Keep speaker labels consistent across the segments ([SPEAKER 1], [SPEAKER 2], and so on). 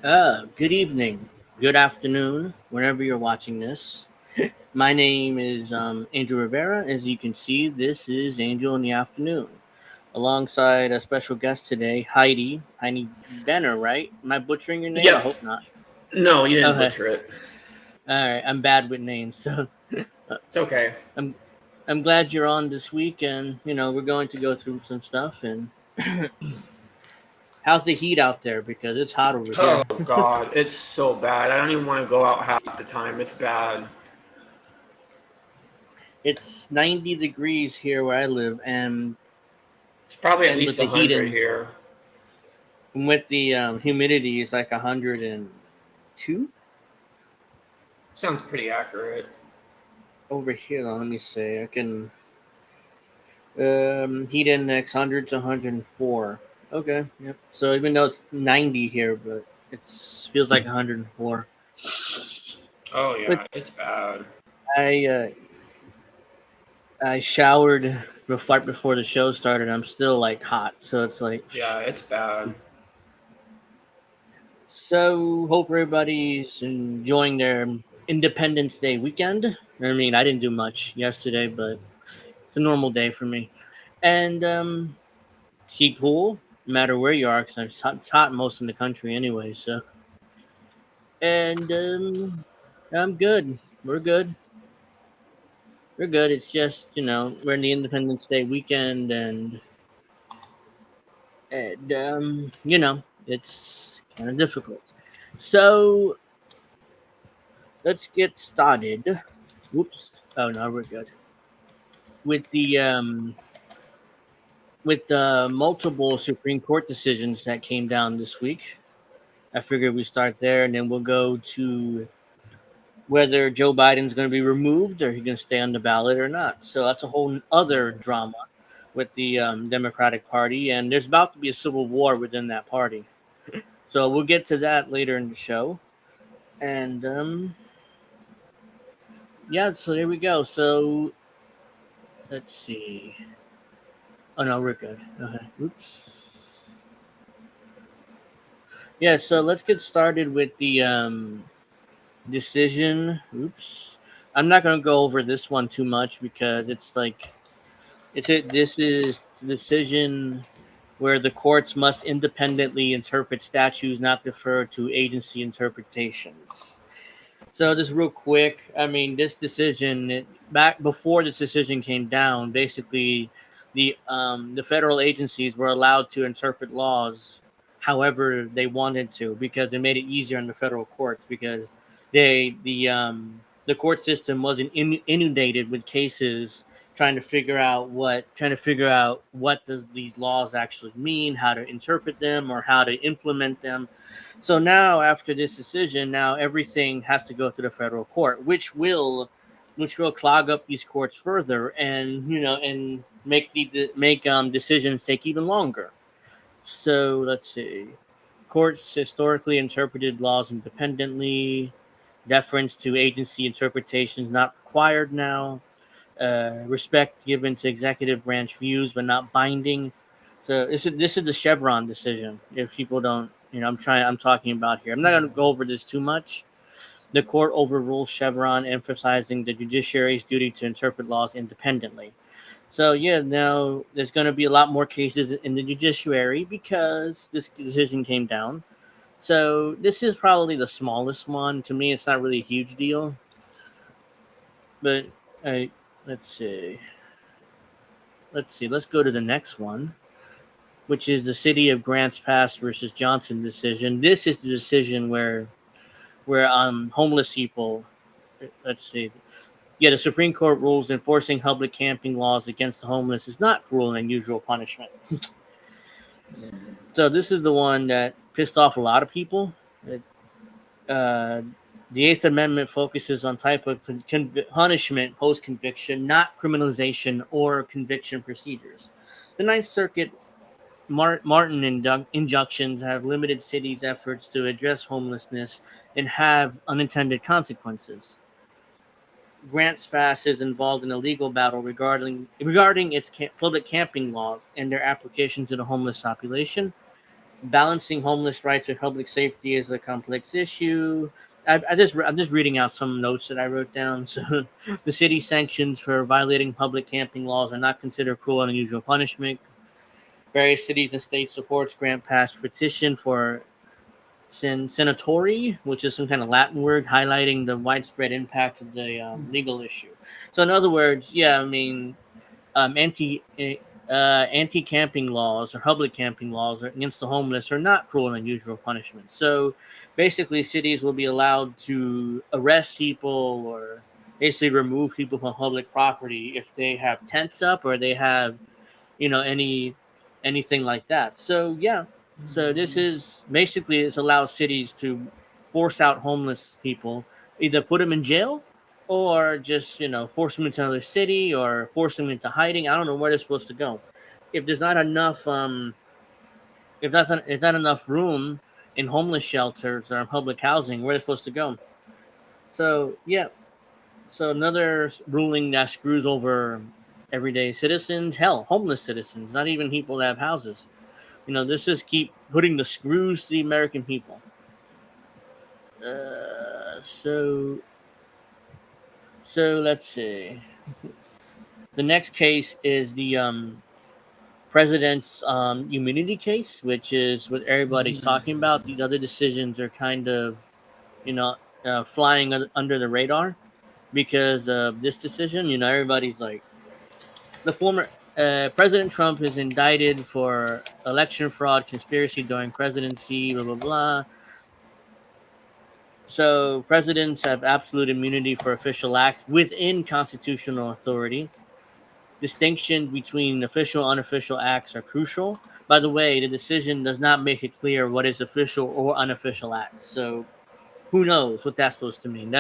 [SPEAKER 1] Good evening, good afternoon, whenever you're watching this. My name is Angel Rivera. As you can see, this is Angel in the Afternoon, alongside a special guest today, Heidi Benner, right? Am I butchering your name? I
[SPEAKER 2] Yep.
[SPEAKER 1] hope not.
[SPEAKER 2] No, you didn't
[SPEAKER 1] Okay,
[SPEAKER 2] butcher it.
[SPEAKER 1] all right. I'm bad with names, so uh,
[SPEAKER 2] It's okay.
[SPEAKER 1] I'm I'm glad you're on this week, and we're going to go through some stuff. And how's the heat out there? Because it's hot over
[SPEAKER 2] Oh
[SPEAKER 1] here.
[SPEAKER 2] God, it's so bad. I don't even want to go out half the time. It's bad.
[SPEAKER 1] It's 90 degrees here where I live, and
[SPEAKER 2] It's probably at
[SPEAKER 1] and with
[SPEAKER 2] least
[SPEAKER 1] the heat
[SPEAKER 2] 100
[SPEAKER 1] and
[SPEAKER 2] here.
[SPEAKER 1] with the humidity is like 102
[SPEAKER 2] Sounds pretty accurate.
[SPEAKER 1] over here. Let me say I can heat index 100 to 104. Okay, yep. So even though it's 90 here, but it feels like 104.
[SPEAKER 2] Oh
[SPEAKER 1] But
[SPEAKER 2] yeah, it's bad.
[SPEAKER 1] I uh, I showered before the show started. I'm still like hot, so it's like
[SPEAKER 2] Yeah, it's bad.
[SPEAKER 1] so. Hope everybody's enjoying their Independence Day weekend. I mean, I didn't do much yesterday, but it's a normal day for me. And keep cool, no matter where you are, because it's hot most in the country anyway. So, and I'm good. We're good. We're good. It's just we're in the Independence Day weekend, and it's kind of difficult. So let's get started. Whoops. Oh no, we're good with the multiple Supreme Court decisions that came down this week. I figured we start there, and then we'll go to whether Joe Biden's going to be removed or he's going to stay on the ballot or not. So that's a whole other drama with the Democratic Party, and there's about to be a civil war within that party. So we'll get to that later in the show. And yeah, so there we go. So let's see. Oh no, we're good. Okay. Oops. Yeah, so let's get started with the decision. Oops. I'm not going to go over this one too much because it's like this is the decision where the courts must independently interpret statutes, not defer to agency interpretations. So just real quick, I mean, this decision back before this decision came down, basically the federal agencies were allowed to interpret laws however they wanted to because it made it easier in the federal courts because the court system wasn't inundated with cases trying to figure out what does these laws actually mean, how to interpret them or how to implement them. So now, after this decision, now everything has to go to the federal court, which will clog up these courts further, and make decisions take even longer. So let's see. Courts historically interpreted laws independently. Deference to agency interpretations not required now. Respect given to executive branch views, but not binding. So this is the Chevron decision. If people don't, I'm talking about here. I'm not going to go over this too much. The court overrules Chevron, emphasizing the judiciary's duty to interpret laws independently. So yeah, now there's going to be a lot more cases in the judiciary because this decision came down. So this is probably the smallest one. To me, it's not really a huge deal. But uh, let's see. Let's see. Let's go to the next one, which is the City of Grants Pass versus Johnson decision. This is the decision where homeless people. Let's see. Yeah, the Supreme Court rules enforcing public camping laws against the homeless is not cruel and unusual punishment. So this is the one that pissed off a lot of people. Uh, the Eighth Amendment focuses on type of punishment post conviction, not criminalization or conviction procedures. The Ninth Circuit Martin injunctions have limited cities' efforts to address homelessness and have unintended consequences. Grants Pass is involved in a legal battle regarding its public camping laws and their application to the homeless population. Balancing homeless rights with public safety is a complex issue. I'm just reading out some notes that I wrote down. So, the city sanctions for violating public camping laws are not considered cruel and unusual punishment. Various cities and states supports grant passed petition for senatori, which is some kind of Latin word highlighting the widespread impact of the legal issue. So, in other words, yeah, I mean, um, anti anti camping laws or public camping laws against the homeless are not cruel and unusual punishment. So, basically, cities will be allowed to arrest people or basically remove people from public property if they have tents up or they have anything like that. So yeah, so this is basically this allows cities to force out homeless people, either put them in jail or just force them into another city or force them into hiding. I don't know where they're supposed to go. If there's not enough if not enough room in homeless shelters or in public housing, where they're supposed to go. So yeah, so another ruling that screws over everyday citizens, hell, homeless citizens, not even people that have houses. This just keep putting the screws to the American people. So let's see. The next case is the president's immunity case, which is what everybody's talking about. These other decisions are kind of, you know, flying under the radar because of this decision. Everybody's like, the former President Trump is indicted for election fraud, conspiracy during presidency, blah blah blah. So presidents have absolute immunity for official acts within constitutional authority. Distinction between official and unofficial acts are crucial. By the way, the decision does not make it clear what is official or unofficial acts. So who knows what that's supposed to mean?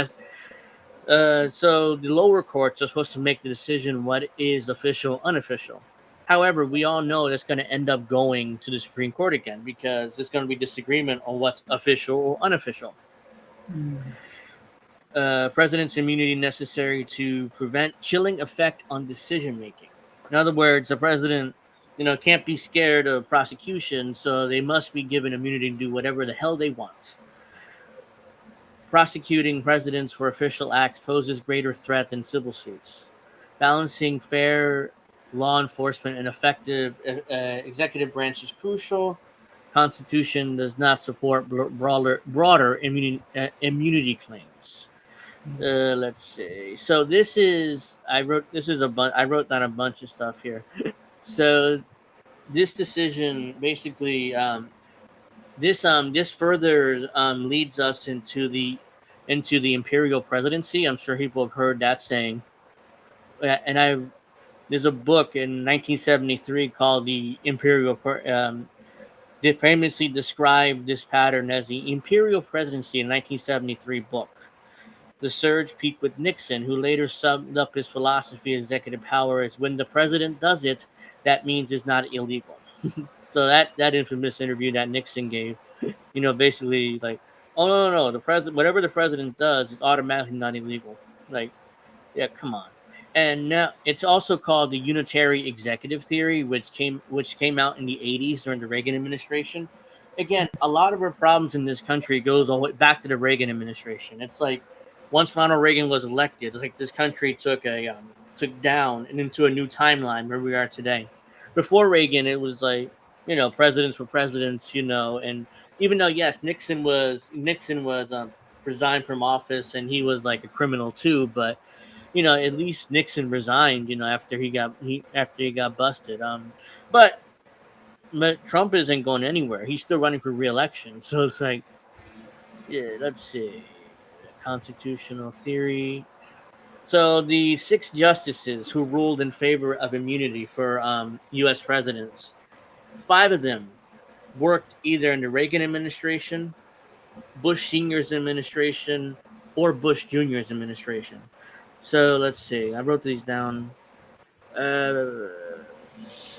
[SPEAKER 1] So the lower courts are supposed to make the decision what is official, unofficial. However, we all know that's going to end up going to the Supreme Court again because there's going to be disagreement on what's official or unofficial. President's immunity necessary to prevent chilling effect on decision making. In other words, the president, can't be scared of prosecution, so they must be given immunity to do whatever the hell they want. Prosecuting presidents for official acts poses greater threat than civil suits. Balancing fair law enforcement and effective executive branch is crucial. Constitution does not support broader immunity claims. Let's see. So this is I wrote down a bunch of stuff here. So this decision basically this further leads us into the imperial presidency. I'm sure people have heard that saying. And there's a book in 1973 called the they famously described this pattern as the imperial presidency in 1973 book. The surge peaked with Nixon, who later summed up his philosophy of executive power as when the president does it, that means it's not illegal. So that infamous interview that Nixon gave, basically like, oh no, the president, whatever the president does, is automatically not illegal. Like, yeah, come on. And now it's also called the unitary executive theory, which came out in the 80s during the Reagan administration. Again, a lot of our problems in this country goes all the way back to the Reagan administration. It's like once Ronald Reagan was elected, it's like this country took down and into a new timeline where we are today. Before Reagan, it was like presidents were presidents, and even though yes, Nixon was resigned from office and he was like a criminal too, but at least Nixon resigned, after he got busted. But Trump isn't going anywhere. He's still running for re-election. So it's like, yeah, let's see, constitutional theory. So the six justices who ruled in favor of immunity for U.S. presidents, five of them worked either in the Reagan administration, Bush Senior's administration, or Bush Junior's administration. So let's see. I wrote these down. Uh,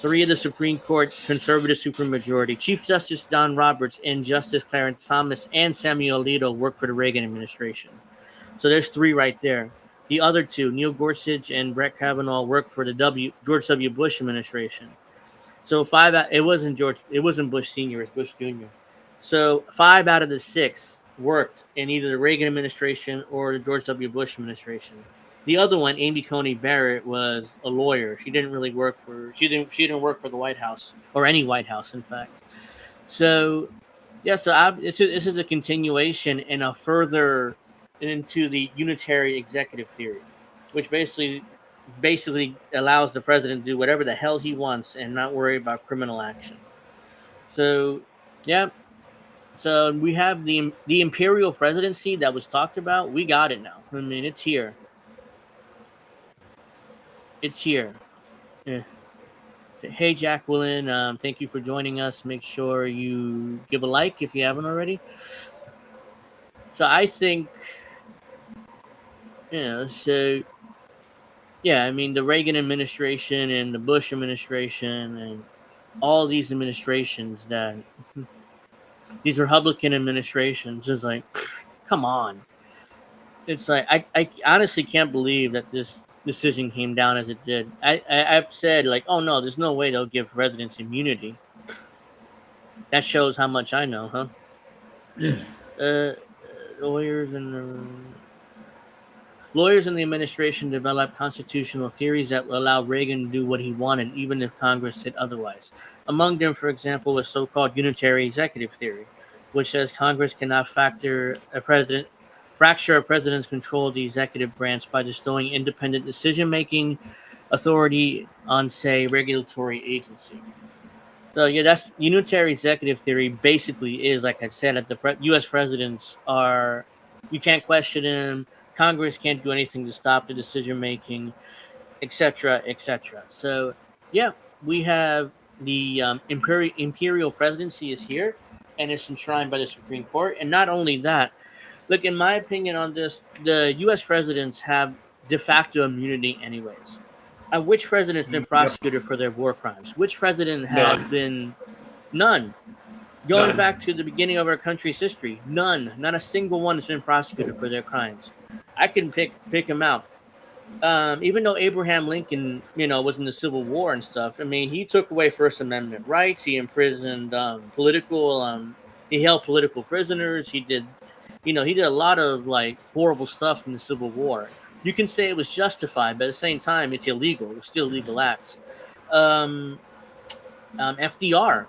[SPEAKER 1] Three of the Supreme Court conservative supermajority, Chief Justice John Roberts and Justice Clarence Thomas and Samuel Alito worked for the Reagan administration. So there's three right there. The other two, Neil Gorsuch and Brett Kavanaugh, worked for the George W. Bush administration. So it wasn't Bush Senior, it's Bush Junior. So 5 out of the 6 worked in either the Reagan administration or the George W. Bush administration. The other one, Amy Coney Barrett, was a lawyer. She didn't work for the White House or any White House, in fact. So yeah, this is a continuation and a further into the unitary executive theory, which basically allows the president to do whatever the hell he wants and not worry about criminal action. So yeah, so we have the imperial presidency that was talked about. We got it now. I mean, it's here. It's here. Yeah. Hey, Jacqueline, thank you for joining us. Make sure you give a like if you haven't already. So I think, so yeah, I mean, the Reagan administration and the Bush administration and all these administrations that these Republican administrations is like, come on. It's like, I honestly can't believe that this decision came down as it did. I've said, like, oh no, there's no way they'll give presidents immunity. That shows how much I know, huh? uh, lawyers and Lawyers in the administration developed constitutional theories that would allow Reagan to do what he wanted, even if Congress said otherwise. Among them, for example, was so-called unitary executive theory, which says Congress cannot fracture a president's control of the executive branch by bestowing independent decision-making authority on, say, regulatory agency. So yeah, that's unitary executive theory. Basically, is like I said, that the U.S. presidents are, you can't question them. Congress can't do anything to stop the decision making, etc., etc. So yeah, we have the imperial presidency is here, and it's enshrined by the Supreme Court. And not only that, look, in my opinion on this, the U.S. presidents have de facto immunity anyways. Which president's been
[SPEAKER 2] Yep.
[SPEAKER 1] prosecuted for their war crimes? Which president has
[SPEAKER 2] None.
[SPEAKER 1] been? None. Going
[SPEAKER 2] None.
[SPEAKER 1] back to the beginning of our country's history, none. Not a single one has been prosecuted for their crimes. I can pick them out. Even though Abraham Lincoln, was in the Civil War and stuff, I mean, he took away First Amendment rights. He imprisoned he held political prisoners. He did a lot of like horrible stuff in the Civil War. You can say it was justified, but at the same time, it's illegal. It was still illegal acts. Um, FDR.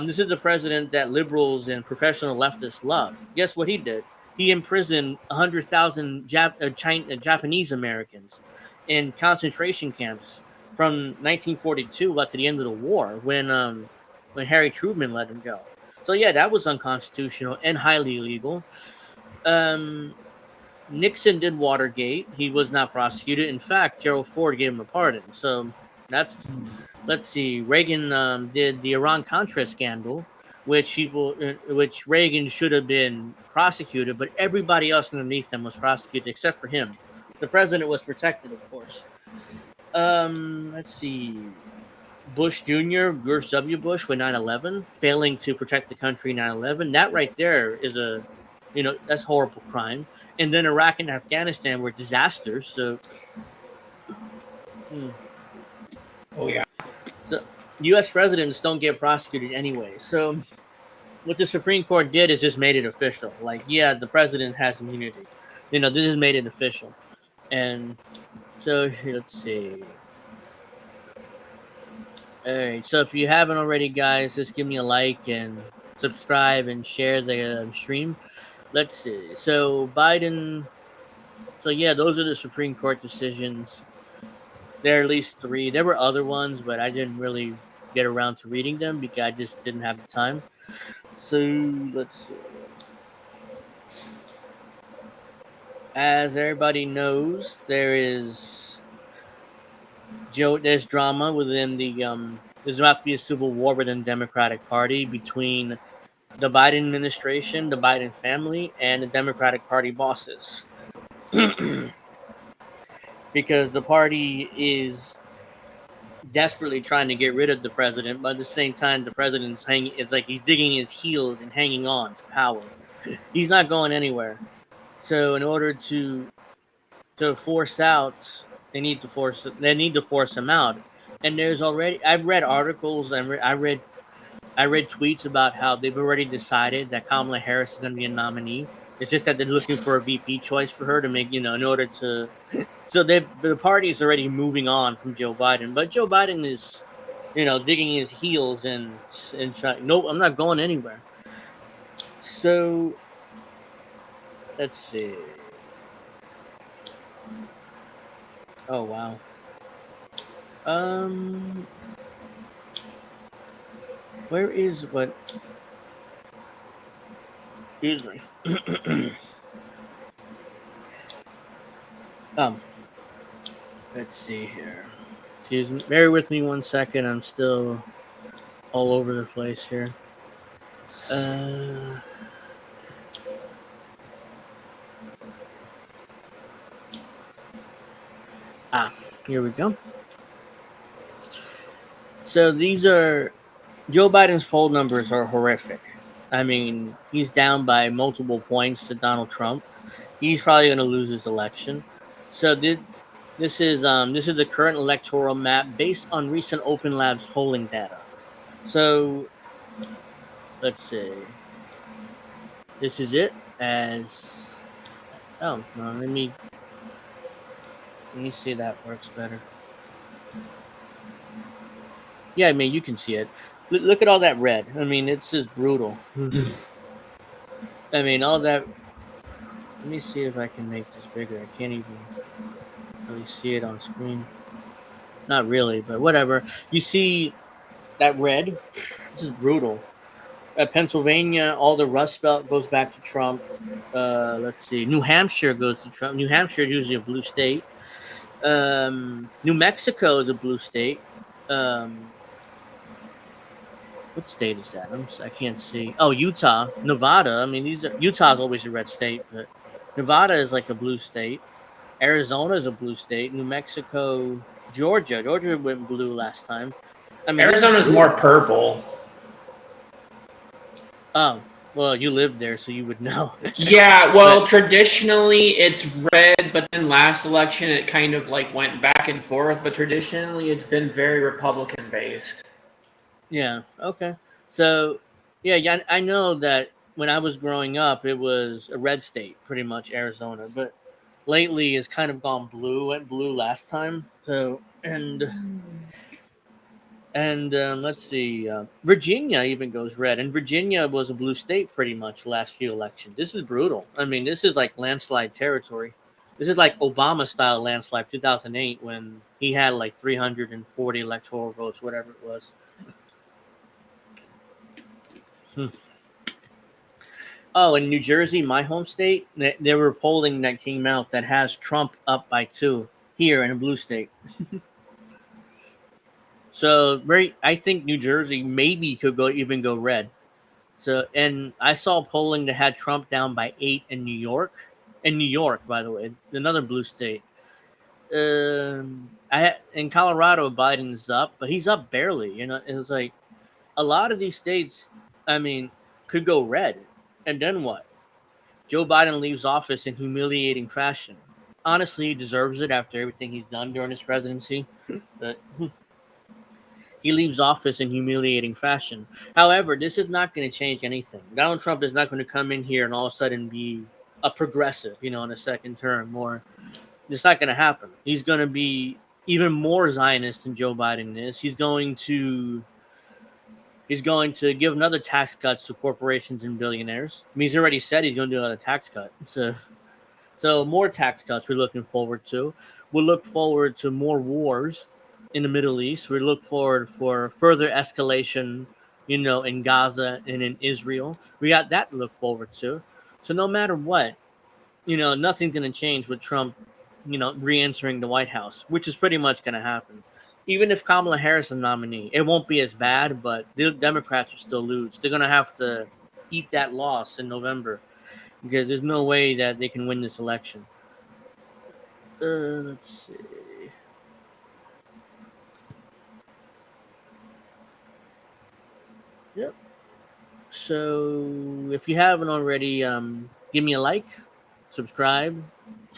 [SPEAKER 1] This is the president that liberals and professional leftists love. Guess what he did? He imprisoned 100,000 Japanese Americans in concentration camps from 1942 up to the end of the war when Harry Truman let him go. So yeah, that was unconstitutional and highly illegal. Nixon did Watergate. He was not prosecuted. In fact, Gerald Ford gave him a pardon. So that's, let's see. Reagan did the Iran-Contra scandal, which Reagan should have been prosecuted, but everybody else underneath him was prosecuted except for him. The president was protected, of course. Let's see. Bush Jr., George W. Bush, with 9/11, failing to protect the country in 9/11. That right there is that's horrible crime. And then Iraq and Afghanistan were disasters. So,
[SPEAKER 2] Oh yeah.
[SPEAKER 1] So U.S. presidents don't get prosecuted anyway. So what the Supreme Court did is just made it official. Like, yeah, the president has immunity. This has made it official. And so let's see. All right. So if you haven't already, guys, just give me a like and subscribe and share the stream. Let's see. So Biden. So yeah, those are the Supreme Court decisions. There are at least 3. There were other ones, but I didn't really get around to reading them because I just didn't have the time. So let's see. As everybody knows, there's drama within there's about to be a civil war within the Democratic Party between the Biden administration, the Biden family, and the Democratic Party bosses. Because the party is desperately trying to get rid of the president, but at the same time, the president's hanging. It's like he's digging his heels and hanging on to power. He's not going anywhere. So, in order to force out, they need to force him out. And there's already I've read articles and I read tweets about how they've already decided that Kamala Harris is going to be a nominee. It's just that they're looking for a VP choice for her to make, in order to. So the party is already moving on from Joe Biden, but Joe Biden is, digging his heels and trying. Nope, I'm not going anywhere. So let's see. Oh wow. Um, where is what? Excuse me. um, let's see here. Excuse me. Bear with me 1 second. I'm still all over the place here. Uh, Here we go. So these are Joe Biden's poll numbers are horrific. I mean, he's down by multiple points to Donald Trump. He's probably going to lose his election. So this is the current electoral map based on recent Open Labs polling data. So let's see. This is it as oh no, let me see that works better. Yeah, I mean you can see it. Look at all that red. I mean it's just brutal. I mean all that. Let me see if I can make this bigger. I can't even really see it on screen. Not really, but whatever. You see that red? This is brutal. Pennsylvania, all the Rust Belt goes back to Trump. Let's see. New Hampshire goes to Trump. New Hampshire is usually a blue state. New Mexico is a blue state. Um, what state is that? I can't see. Oh, Utah, Nevada. I mean, Utah's always a red state, but Nevada is like a blue state. Arizona is a blue state. New Mexico, Georgia. Georgia went blue last time. I mean, this is
[SPEAKER 2] Arizona's more purple.
[SPEAKER 1] Oh, well, you lived there, so you would know.
[SPEAKER 2] Yeah, well, traditionally it's red, but then last election it kind of like went back and forth. But traditionally it's been very Republican based.
[SPEAKER 1] Yeah. Okay. So, yeah, I know that when I was growing up, it was a red state, pretty much Arizona, but lately it's kind of gone blue. Went blue last time. So and let's see, Virginia even goes red, and Virginia was a blue state pretty much last few elections. This is brutal. I mean, this is like landslide territory. This is like Obama style landslide 2008 when he had like 340 electoral votes, whatever it was. Hmm. Oh, in New Jersey, my home state, there were polling that came out that has Trump up by 2 here in a blue state. So I think New Jersey maybe could go red. So, and I saw polling that had Trump down by 8 in New York. In New York, by the way, another blue state. In Colorado, Biden's up, but he's up barely. It's like a lot of these states. I mean, could go red, and then what? Joe Biden leaves office in humiliating fashion. Honestly, he deserves it after everything he's done during his presidency. But he leaves office in humiliating fashion. However, this is not going to change anything. Donald Trump is not going to come in here and all of a sudden be a progressive, in a second term. Or it's not going to happen. He's going to be even more Zionist than Joe Biden is. He's going to give another tax cuts to corporations and billionaires. I mean, he's already said he's going to do another tax cut. So more tax cuts we're looking forward to. We'll look forward to more wars in the Middle East. We look forward for further escalation, in Gaza and in Israel. We got that to look forward to. So no matter what, nothing's going to change with Trump, re-entering the White House, which is pretty much going to happen. Even if Kamala Harris is a nominee, it won't be as bad, but the Democrats will still lose. They're going to have to eat that loss in November because there's no way that they can win this election. Let's see. Yep. So if you haven't already, give me a like, subscribe,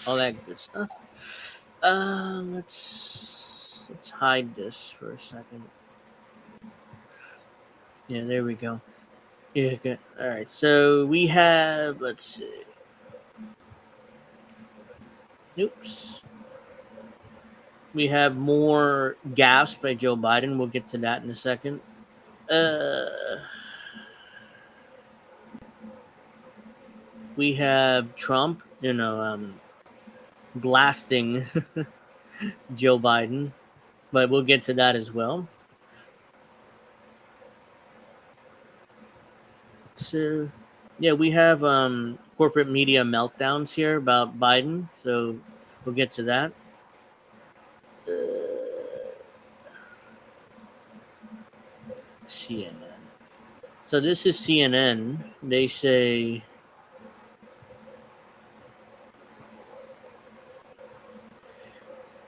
[SPEAKER 1] all that good stuff. Let's let's hide this for a second. Yeah, there we go. Yeah, good. All right, so we have, let's see. Oops. We have more gaffes by Joe Biden. We'll get to that in a second. We have Trump, blasting Joe Biden, but we'll get to that as well. So, yeah, we have corporate media meltdowns here about Biden, so we'll get to that. CNN. So this is CNN. They say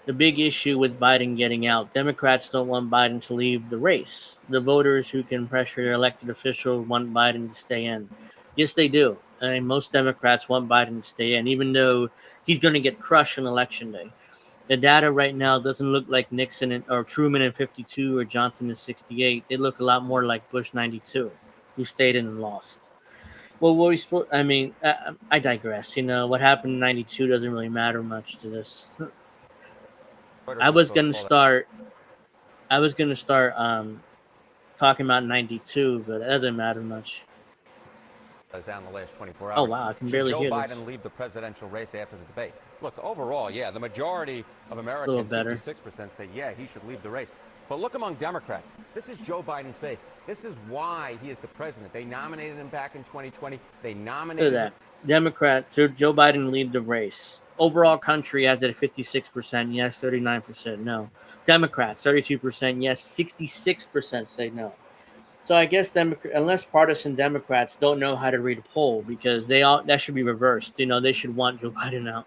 [SPEAKER 1] the big issue with Biden getting out, Democrats don't want Biden to leave the race. The voters who can pressure their elected officials want Biden to stay in. Yes, they do. I mean, most Democrats want Biden to stay in, even though he's going to get crushed on election day. The data right now doesn't look like Nixon or Truman in 52 or Johnson in 68. They look a lot more like Bush 92, who stayed in and lost. Well, what we supposed? I mean, I digress. What happened in '92 doesn't really matter much to this. I was gonna start talking about '92, but it doesn't matter much.
[SPEAKER 3] Down the last 24 hours.
[SPEAKER 1] Oh wow, I can barely hear
[SPEAKER 3] Joe
[SPEAKER 1] this.
[SPEAKER 3] Biden leave the presidential race after the debate? Look, overall, yeah, the majority of Americans, 56%, say yeah, he should leave the race. But look among Democrats. This is Joe Biden's base. This is why he is the president. They nominated him back in 2020. They nominated
[SPEAKER 1] him. Democrat, so Joe Biden lead the race. Overall country has it at 56%, yes, 39% no. Democrats, 32% yes, 66% say no. So I guess unless partisan Democrats don't know how to read a poll, because that should be reversed. They should want Joe Biden out.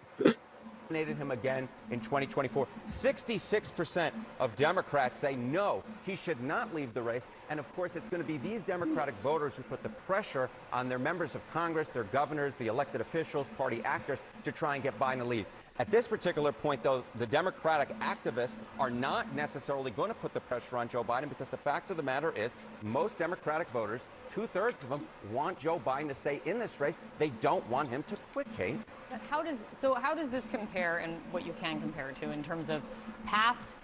[SPEAKER 3] Nominated him again in 2024. 66% of Democrats say no, he should not leave the race. And of course, it's going to be these Democratic voters who put the pressure on their members of Congress, their governors, the elected officials, party actors to try and get Biden to leave. At this particular point, though, the Democratic activists are not necessarily going to put the pressure on Joe Biden, because the fact of the matter is most Democratic voters, 2/3 of them, want Joe Biden to stay in this race. They don't want him to quit, Kate.
[SPEAKER 4] But how does this compare, and what you can compare to, in terms of past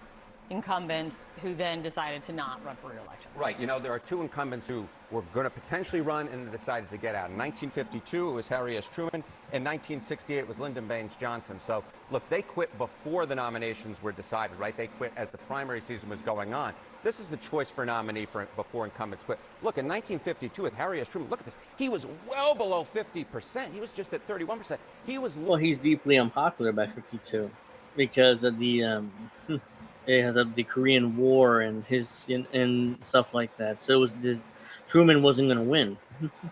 [SPEAKER 4] incumbents who then decided to not run for re-election?
[SPEAKER 3] Right. There are two incumbents who were going to potentially run and decided to get out. In 1952, it was Harry S. Truman. In 1968, it was Lyndon Baines Johnson. So, look, they quit before the nominations were decided, right? They quit as the primary season was going on. This is the choice for nominee before incumbents quit. Look, in 1952 with Harry S. Truman, look at this. He was well below 50%. He was just at 31%.
[SPEAKER 1] He's deeply unpopular by 52 because of the the Korean War and and stuff like that. So Truman wasn't going to win.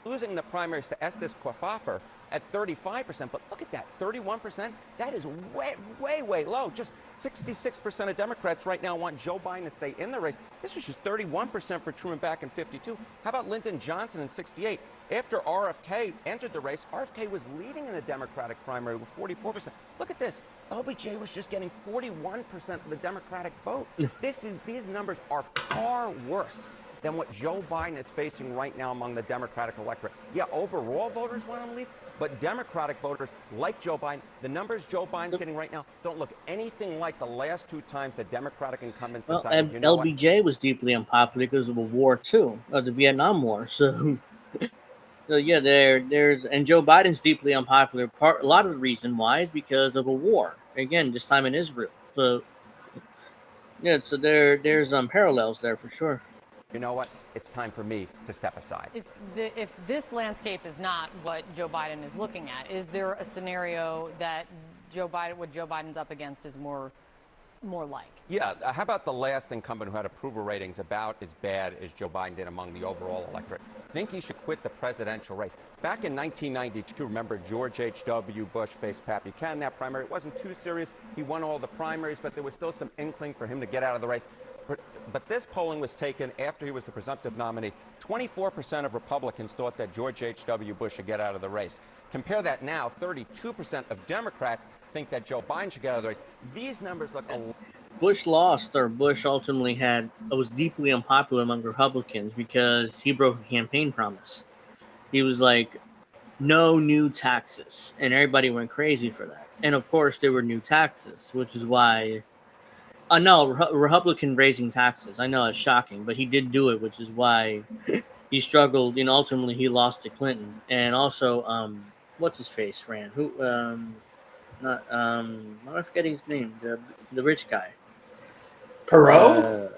[SPEAKER 3] Losing the primaries to Estes Quafafer at 35%, but look at that, 31%. That is way, way, way low. Just 66% of Democrats right now want Joe Biden to stay in the race. This was just 31% for Truman back in 52. How about Lyndon Johnson in 68? After RFK entered the race, RFK was leading in the Democratic primary with 44%. Look at this. LBJ was just getting 41% of the Democratic vote. These numbers are far worse than what Joe Biden is facing right now among the Democratic electorate. Yeah, overall voters want him to leave, but Democratic voters like Joe Biden, the numbers Joe Biden's getting right now don't look anything like the last two times the Democratic incumbents decided.
[SPEAKER 1] And LBJ was deeply unpopular because of a war too, of the Vietnam War. So yeah, and Joe Biden's deeply unpopular. A lot of the reason why is because of a war. Again, this time in Israel. So yeah, so there's parallels there for sure.
[SPEAKER 3] You know what? It's time for me to step aside.
[SPEAKER 4] If this landscape is not what Joe Biden is looking at, is there a scenario that what Joe Biden's up against is more like?
[SPEAKER 3] Yeah, how about the last incumbent who had approval ratings about as bad as Joe Biden did among the overall electorate? Think he should quit the presidential race. Back in 1992, remember George H.W. Bush faced Pat Buchanan in that primary. It wasn't too serious. He won all the primaries, but there was still some inkling for him to get out of the race. But this polling was taken after he was the presumptive nominee. 24% of Republicans thought that George H.W. Bush should get out of the race. Compare that now, 32% of Democrats think that Joe Biden should get out of the race. These numbers look
[SPEAKER 1] Bush lost, or Bush ultimately was deeply unpopular among Republicans because he broke a campaign promise. He was like, no new taxes, and everybody went crazy for that. And of course, there were new taxes, which is why. No, Republican raising taxes. I know it's shocking, but he did do it, which is why he struggled. Ultimately he lost to Clinton, and also, what's his face ran? Who? Not I forget his name. The rich guy.
[SPEAKER 2] Perot?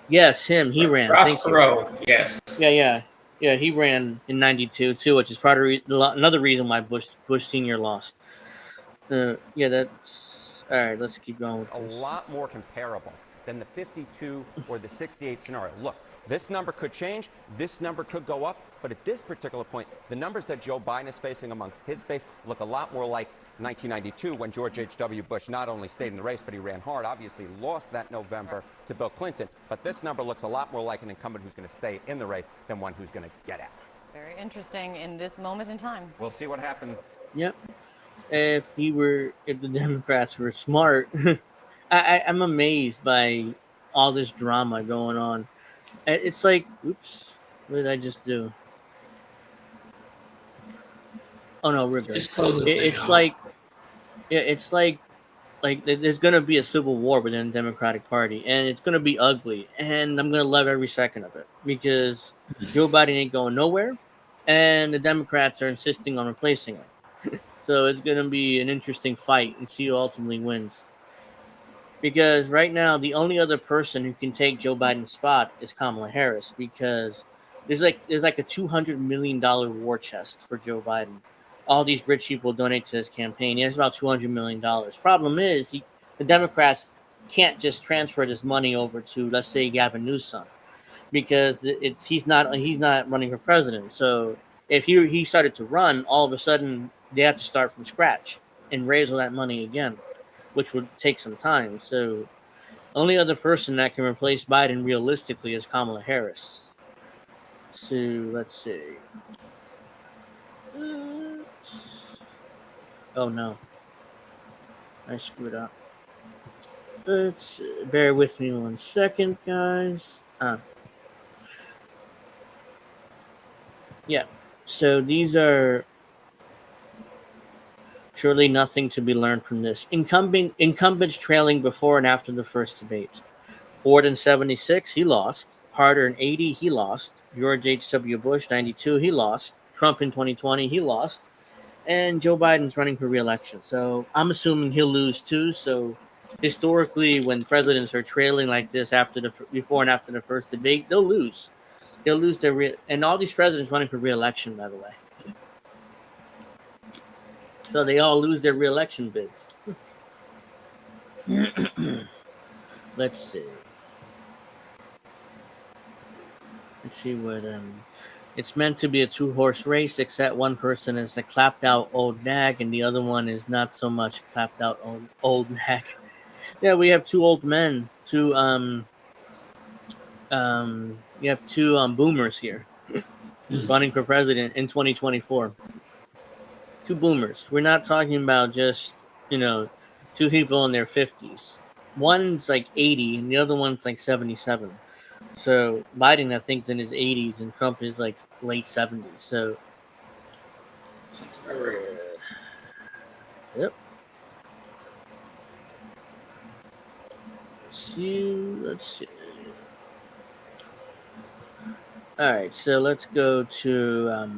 [SPEAKER 1] Yes, him. He ran.
[SPEAKER 2] Ross
[SPEAKER 1] Thank you.
[SPEAKER 2] Perot, yes.
[SPEAKER 1] Yeah. He ran in '92 too, which is part of another reason why Bush Senior lost. Yeah, that's all right. Let's keep going with
[SPEAKER 3] A
[SPEAKER 1] this.
[SPEAKER 3] lot more comparable than the 52 or the 68 scenario. Look, this number could change, this number could go up, but at this particular point, the numbers that Joe Biden is facing amongst his base look a lot more like 1992 when George H.W. Bush not only stayed in the race, but he ran hard, obviously lost that November to Bill Clinton. But this number looks a lot more like an incumbent who's going to stay in the race than one who's going to get out.
[SPEAKER 4] Very interesting in this moment in time.
[SPEAKER 3] We'll see what happens.
[SPEAKER 1] Yep. If the Democrats were smart, I'm amazed by all this drama going on. It's like, oops, what did I just do? Oh no, we're good. It's like there's gonna be a civil war within the Democratic Party, and it's gonna be ugly. And I'm gonna love every second of it because Joe Biden ain't going nowhere, and the Democrats are insisting on replacing him. So it's gonna be an interesting fight, and see who ultimately wins. Because right now, the only other person who can take Joe Biden's spot is Kamala Harris, because there's like a $200 million war chest for Joe Biden. All these rich people donate to his campaign. He has about $200 million. Problem is, the Democrats can't just transfer this money over to, let's say, Gavin Newsom, because he's not running for president. So if he started to run, all of a sudden they have to start from scratch and raise all that money again, which would take some time. So only other person that can replace Biden realistically is Kamala Harris. So let's see. Oh no, I screwed up. Let's bear with me 1 second, guys. Yeah. So these are surely nothing to be learned from this. Incumbents trailing before and after the first debate. Ford in 76, he lost. Carter in 80, he lost. George H.W. Bush, 92, he lost. Trump in 2020, he lost. And Joe Biden's running for re-election. So I'm assuming he'll lose too. So historically, when presidents are trailing like this before and after the first debate, they'll lose. They'll lose and all these presidents running for re-election, by the way. So they all lose their re-election bids. Let's see. Let's see what it's meant to be a two-horse race, except one person is a clapped-out old nag, and the other one is not so much clapped-out old nag. Yeah, we have two old men, you have two boomers here running for president in 2024. Two boomers. We're not talking about just, two people in their 50s. One's like 80 and the other one's like 77. So Biden, I think, is in his 80s and Trump is like late 70s. So, yep. Let's see. All right, so let's go to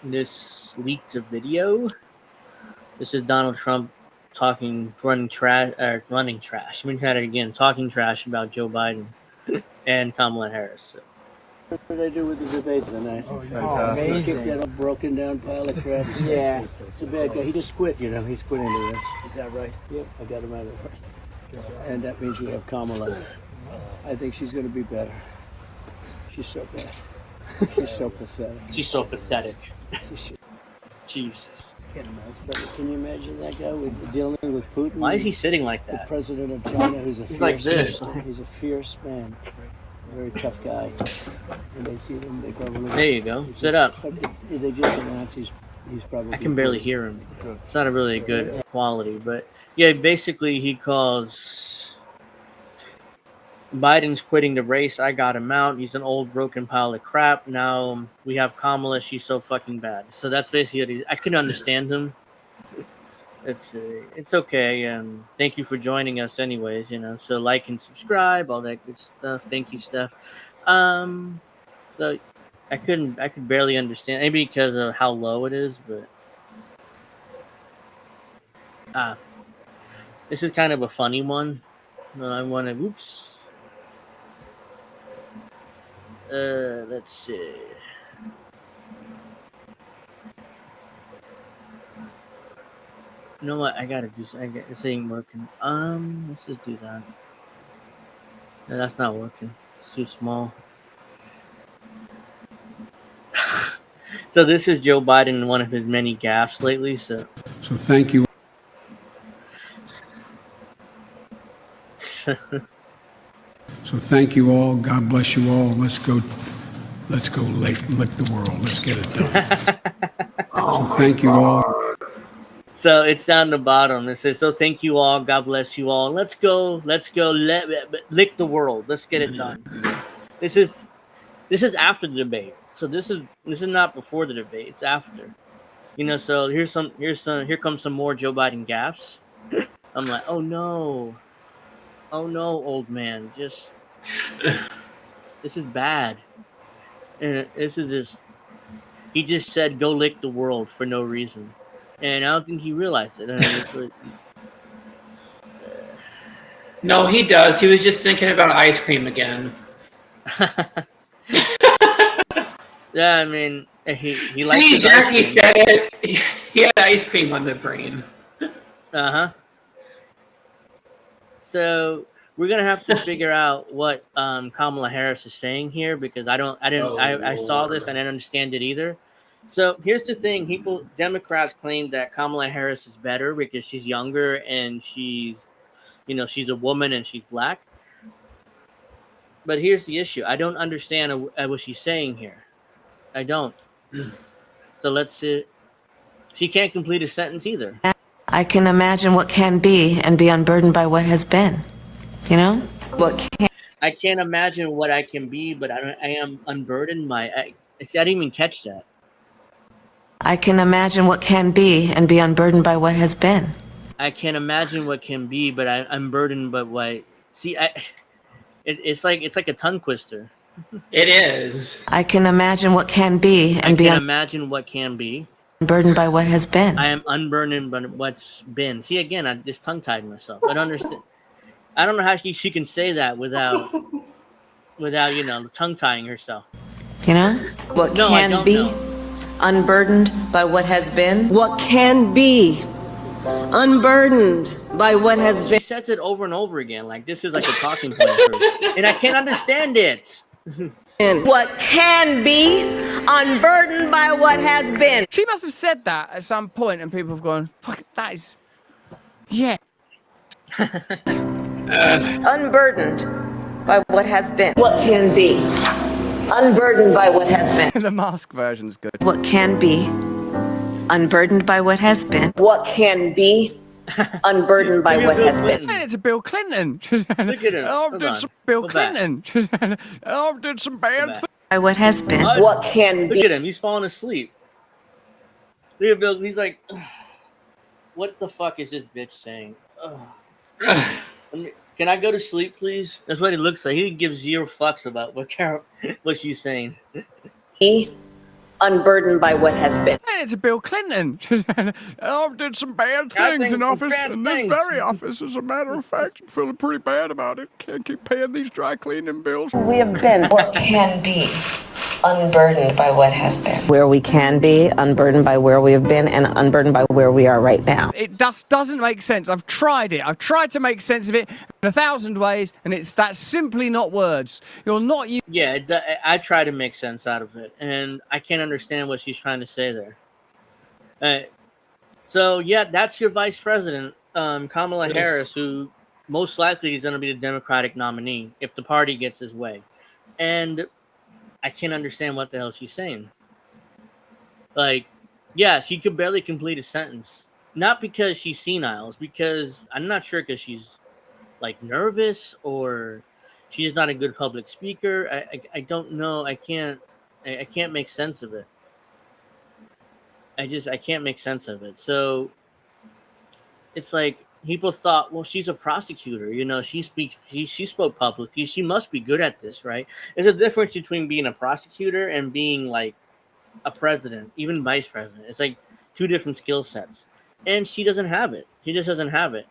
[SPEAKER 1] this leaked video. This is Donald Trump running trash. Let me try it again. Talking trash about Joe Biden and Kamala Harris. So.
[SPEAKER 5] What did I do with the debate tonight?
[SPEAKER 6] Oh, amazing.
[SPEAKER 5] Kicked that up, broken down pile of crap.
[SPEAKER 6] Yeah.
[SPEAKER 5] It's a bad guy. He just quit, He's quitting the race.
[SPEAKER 6] Is that right?
[SPEAKER 5] Yep, I got him out of the race. And that means we have Kamala. I think she's going to be better. She's so bad. She's so pathetic.
[SPEAKER 1] She's so pathetic. Jesus.
[SPEAKER 5] But can you imagine that guy dealing with Putin?
[SPEAKER 1] Why is he sitting like
[SPEAKER 5] The
[SPEAKER 1] that?
[SPEAKER 5] president of China, who's a
[SPEAKER 1] He's like this.
[SPEAKER 5] He's a fierce man. A very tough guy. And they see him, they probably...
[SPEAKER 1] There you go. Sit up.
[SPEAKER 5] But they just announce he's probably...
[SPEAKER 1] I can barely hear him. It's not a really good quality, but yeah, basically he calls Biden's quitting the race. I got him out. He's an old broken pile of crap. Now we have Kamala. She's so fucking bad. So that's basically I can understand him. It's okay, and thank you for joining us anyways, so like and subscribe, all that good stuff. Thank you, Steph. So I could barely understand, maybe because of how low it is, but this is kind of a funny one. I want to let's see. You know what? I gotta do. This ain't working. Let's just do that. No, that's not working. It's too small. So this is Joe Biden in one of his many gaffes lately. So
[SPEAKER 6] thank you. So thank you all. God bless you all. Let's go lick the world. Let's get it done. So thank you all.
[SPEAKER 1] So it's down the bottom. It says, so thank you all. God bless you all. Let's go lick the world. Let's get it done. This is after the debate. So this is not before the debate. It's after. So here comes some more Joe Biden gaffes. I'm like, oh no, old man. This is bad. And he just said go lick the world for no reason. And I don't think he realized it.
[SPEAKER 2] No, he does. He was just thinking about ice cream again.
[SPEAKER 1] Yeah, I mean, he likes
[SPEAKER 2] See,
[SPEAKER 1] his ice
[SPEAKER 2] Jackie
[SPEAKER 1] cream.
[SPEAKER 2] said it. He had ice cream on the brain.
[SPEAKER 1] So we're gonna have to figure out what Kamala Harris is saying here, because I saw this and I didn't understand it either. So here's the thing: Democrats claim that Kamala Harris is better because she's younger and she's a woman and she's black. But here's the issue: I don't understand what she's saying here. I don't. So let's see. She can't complete a sentence either.
[SPEAKER 7] I can imagine what can be and be unburdened by what has been.
[SPEAKER 1] I can't imagine what I can be, but I am unburdened. I didn't even catch that.
[SPEAKER 7] I can imagine what can be and be unburdened by what has been.
[SPEAKER 1] I can't imagine what can be, but I'm burdened by what. See, it's like a tongue twister.
[SPEAKER 2] It is.
[SPEAKER 7] I can imagine what can be and be
[SPEAKER 1] imagine what can be.
[SPEAKER 7] Unburdened by what has been.
[SPEAKER 1] I am unburdened by what's been. See, again, I just tongue-tied myself. I don't understand. I don't know how she can say that without tongue-tying herself.
[SPEAKER 7] What can be unburdened by what has been. What can be unburdened by what has been.
[SPEAKER 1] She says it over and over again, like this is like a talking point of hers, and I can't understand it.
[SPEAKER 7] What can be unburdened by what has been.
[SPEAKER 8] She must have said that at some point, and people have gone, "Fuck, that is, yeah."
[SPEAKER 7] Unburdened by what has been. What can be unburdened by what has been.
[SPEAKER 8] The mask version's good.
[SPEAKER 7] What can be unburdened by what has been. What can be unburdened by what has been.
[SPEAKER 8] And it's a Bill Clinton.
[SPEAKER 1] Look at him.
[SPEAKER 8] I did some Bill Clinton. I did some bad things.
[SPEAKER 7] By what has been. What can be.
[SPEAKER 1] Look at him. He's falling asleep. Look at Bill. He's like, ugh. What the fuck is this bitch saying? Can I go to sleep, please? That's what he looks like. He gives 0 fucks about what she's saying.
[SPEAKER 7] Unburdened by what has been.
[SPEAKER 8] And it's a Bill Clinton. I did some bad things in office, and this very office, as a matter of fact, I'm feeling pretty bad about it. Can't keep paying these dry cleaning bills.
[SPEAKER 7] We have been what can be unburdened by what has been. Where we can be, unburdened by where we have been, and unburdened by where we are right now.
[SPEAKER 8] It just doesn't make sense. I've tried it. I've tried to make sense of it in 1,000 ways, and that's simply not words. You're not.
[SPEAKER 1] Yeah, I try to make sense out of it, and I can't understand what she's trying to say there. So yeah, that's your vice president, Kamala Harris, who most likely is going to be the Democratic nominee if the party gets his way, and I can't understand what the hell she's saying. Like, yeah, she could barely complete a sentence. Not because she's senile, it's because I'm not sure because she's like nervous or She's not a good public speaker. I don't know. I can't make sense of it. I can't make sense of it. So it's like people thought, well, she's a prosecutor. You know, she spoke publicly. She must be good at this, right? There's a difference between being a prosecutor and being like a president, even vice president. It's like two different skill sets. And she doesn't have it. She just doesn't have it.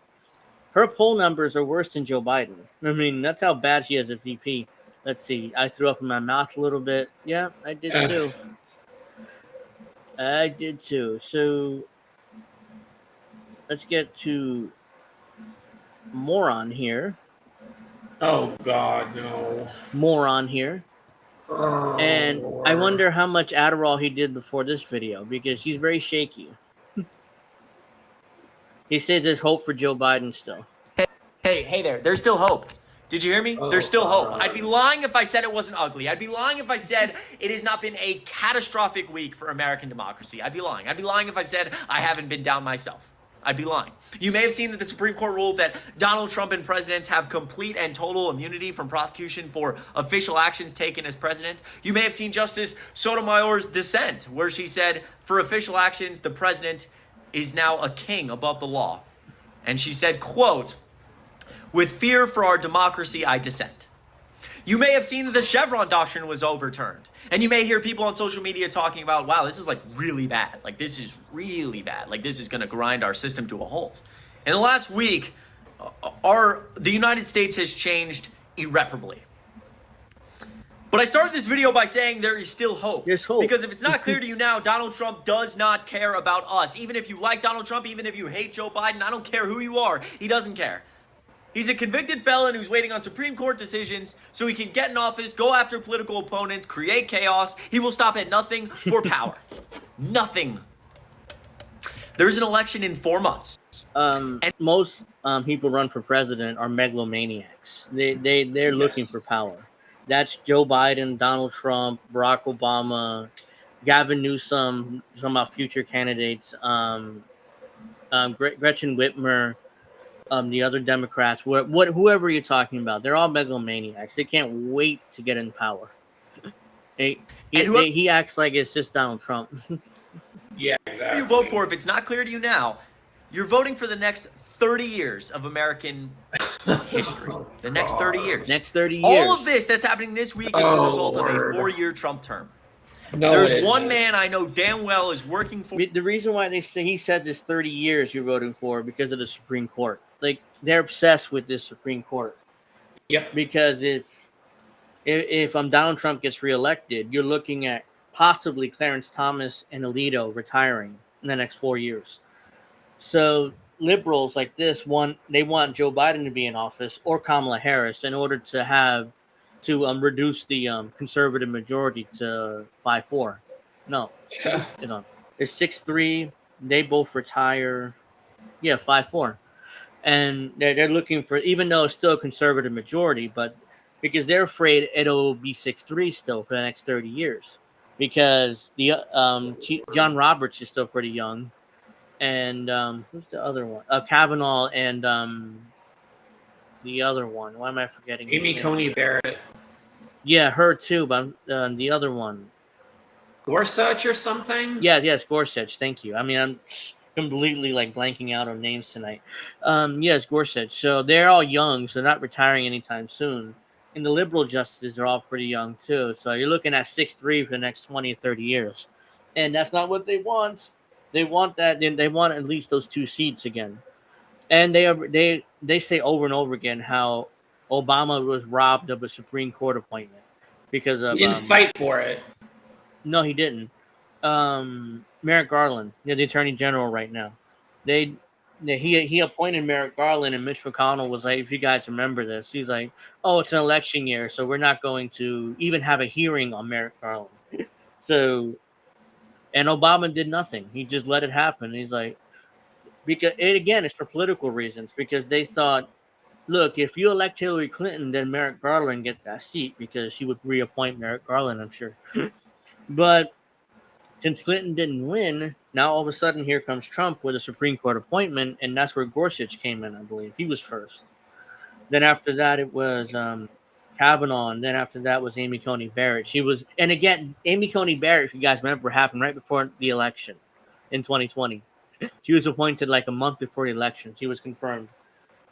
[SPEAKER 1] Her poll numbers are worse than Joe Biden. I mean, that's how bad she is at VP. Let's see. I threw up in my mouth a little bit. Yeah, I did too. I did too. So let's get to moron here.
[SPEAKER 2] Oh God, no.
[SPEAKER 1] Moron here.
[SPEAKER 2] Oh,
[SPEAKER 1] and
[SPEAKER 2] Lord.
[SPEAKER 1] I wonder how much Adderall he did before this video because he's very shaky. He says there's hope for Joe Biden still.
[SPEAKER 9] Hey there. There's still hope. Did you hear me? There's still hope. I'd be lying if I said it wasn't ugly. I'd be lying if I said it has not been a catastrophic week for American democracy. I'd be lying. I'd be lying if I said I haven't been down myself. I'd be lying. You may have seen that the Supreme Court ruled that Donald Trump and presidents have complete and total immunity from prosecution for official actions taken as president. You may have seen Justice Sotomayor's dissent, where she said, for official actions, the president is now a king above the law. And she said, quote, with fear for our democracy, I dissent. You may have seen that the Chevron doctrine was overturned. And you may hear people on social media talking about, wow, this is like really bad. Like this is really bad. Like this is going to grind our system to a halt. In the last week, the United States has changed irreparably. But I started this video by saying there is still hope.
[SPEAKER 1] There's hope.
[SPEAKER 9] Because if it's not clear to you now, Donald Trump does not care about us. Even if you like Donald Trump, even if you hate Joe Biden, I don't care who you are. He doesn't care. He's a convicted felon who's waiting on Supreme Court decisions so he can get in office, go after political opponents, create chaos. He will stop at nothing for power. Nothing. There's an election in 4 months.
[SPEAKER 1] Most people run for president are megalomaniacs. They're looking for power. That's Joe Biden, Donald Trump, Barack Obama, Gavin Newsom, some about future candidates, Gretchen Whitmer, the other Democrats, whoever you're talking about, they're all megalomaniacs. They can't wait to get in power. He acts like it's just Donald Trump.
[SPEAKER 2] Yeah, exactly.
[SPEAKER 9] You vote for, if it's not clear to you now, you're voting for the next 30 years of American history. The next 30 years.
[SPEAKER 1] Next 30 years.
[SPEAKER 9] All of this that's happening this week is the result of a 4-year Trump term.
[SPEAKER 2] No,
[SPEAKER 9] there's one man I know damn well is working for.
[SPEAKER 1] The reason why he says it's 30 years you're voting for because of the Supreme Court. Like they're obsessed with this Supreme Court.
[SPEAKER 2] Yep.
[SPEAKER 1] Because if Donald Trump gets reelected, you're looking at possibly Clarence Thomas and Alito retiring in the next 4 years. So liberals like this they want Joe Biden to be in office or Kamala Harris in order to reduce the conservative majority to 5-4. No, it's 6-3. They both retire. Yeah, 5-4, and they're looking for, even though it's still a conservative majority, but because they're afraid it'll be 6-3 still for the next 30 years because the John Roberts is still pretty young. And who's the other one? Kavanaugh and the other one. Why am I forgetting?
[SPEAKER 2] Amy Coney Barrett.
[SPEAKER 1] Yeah, her too. But the other one,
[SPEAKER 2] Gorsuch or something.
[SPEAKER 1] Yes, Gorsuch. Thank you. I mean, I'm completely like blanking out on names tonight. Yes, Gorsuch. So they're all young, so not retiring anytime soon. And the liberal justices are all pretty young too. So you're looking at 6-3 for the next 20 or 30 years, and that's not what they want. They want that. They want at least those 2 seats again, and they say over and over again how Obama was robbed of a Supreme Court appointment because of
[SPEAKER 2] he didn't fight for it.
[SPEAKER 1] No, he didn't. Merrick Garland, the Attorney General right now, he appointed Merrick Garland, and Mitch McConnell was like, if you guys remember this, he's like, oh, it's an election year, so we're not going to even have a hearing on Merrick Garland. And Obama did nothing. He just let it happen. He's like, it's for political reasons, because they thought, look, if you elect Hillary Clinton, then Merrick Garland get that seat because she would reappoint Merrick Garland, I'm sure. But since Clinton didn't win, now all of a sudden here comes Trump with a Supreme Court appointment, and that's where Gorsuch came in, I believe. He was first. Then after that, it was Kavanaugh, and then after that was Amy Coney Barrett. She was, and again, Amy Coney Barrett, if you guys remember, happened right before the election in 2020. She was appointed like a month before the election. She was confirmed.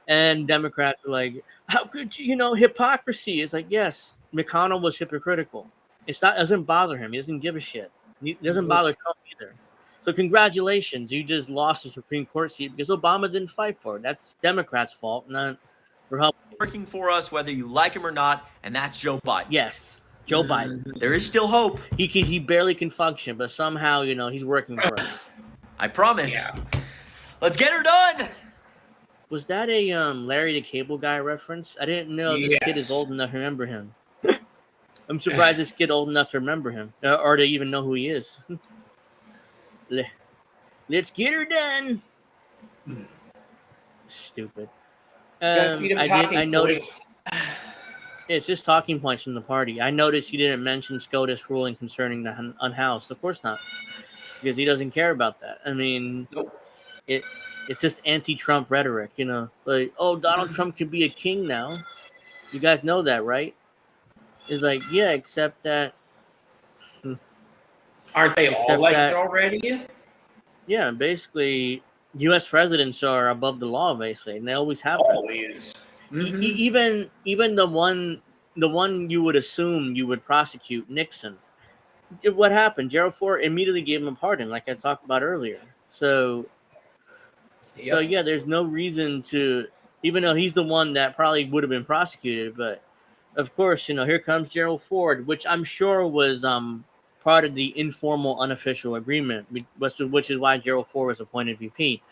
[SPEAKER 1] And Democrats were like, how could you, hypocrisy? It's like, yes, McConnell was hypocritical. It doesn't bother him. He doesn't give a shit. It doesn't bother Trump either. So congratulations, you just lost the Supreme Court seat because Obama didn't fight for it. That's Democrats' fault, not Republicans.
[SPEAKER 9] Working for us, whether you like him or not, and that's Joe Biden.
[SPEAKER 1] Yes, Joe Biden.
[SPEAKER 9] There is still hope.
[SPEAKER 1] He barely can function, but somehow, he's working for us.
[SPEAKER 9] I promise.
[SPEAKER 2] Yeah.
[SPEAKER 9] Let's get her done.
[SPEAKER 1] Was that a Larry the Cable Guy reference? I didn't know this kid is old enough to remember him. I'm surprised this kid old enough to remember him or to even know who he is. Let's get her done. Stupid. I noticed. It's just talking points from the party. I noticed he didn't mention SCOTUS ruling concerning the unhoused. Of course not, because he doesn't care about that. I mean, it's just anti-Trump rhetoric, like, oh, Donald Trump could be a king now. You guys know that, right? It's like, yeah, except that.
[SPEAKER 2] Aren't they all like that already?
[SPEAKER 1] Yeah, basically, U.S. presidents are above the law, basically, and they always have been.
[SPEAKER 2] Always. Mm-hmm.
[SPEAKER 1] Even the one you would assume you would prosecute, Nixon. What happened? Gerald Ford immediately gave him a pardon, like I talked about earlier. So yeah, there's no reason to, even though he's the one that probably would have been prosecuted, but of course, here comes Gerald Ford, which I'm sure was part of the informal, unofficial agreement, which is why Gerald Ford was appointed VP.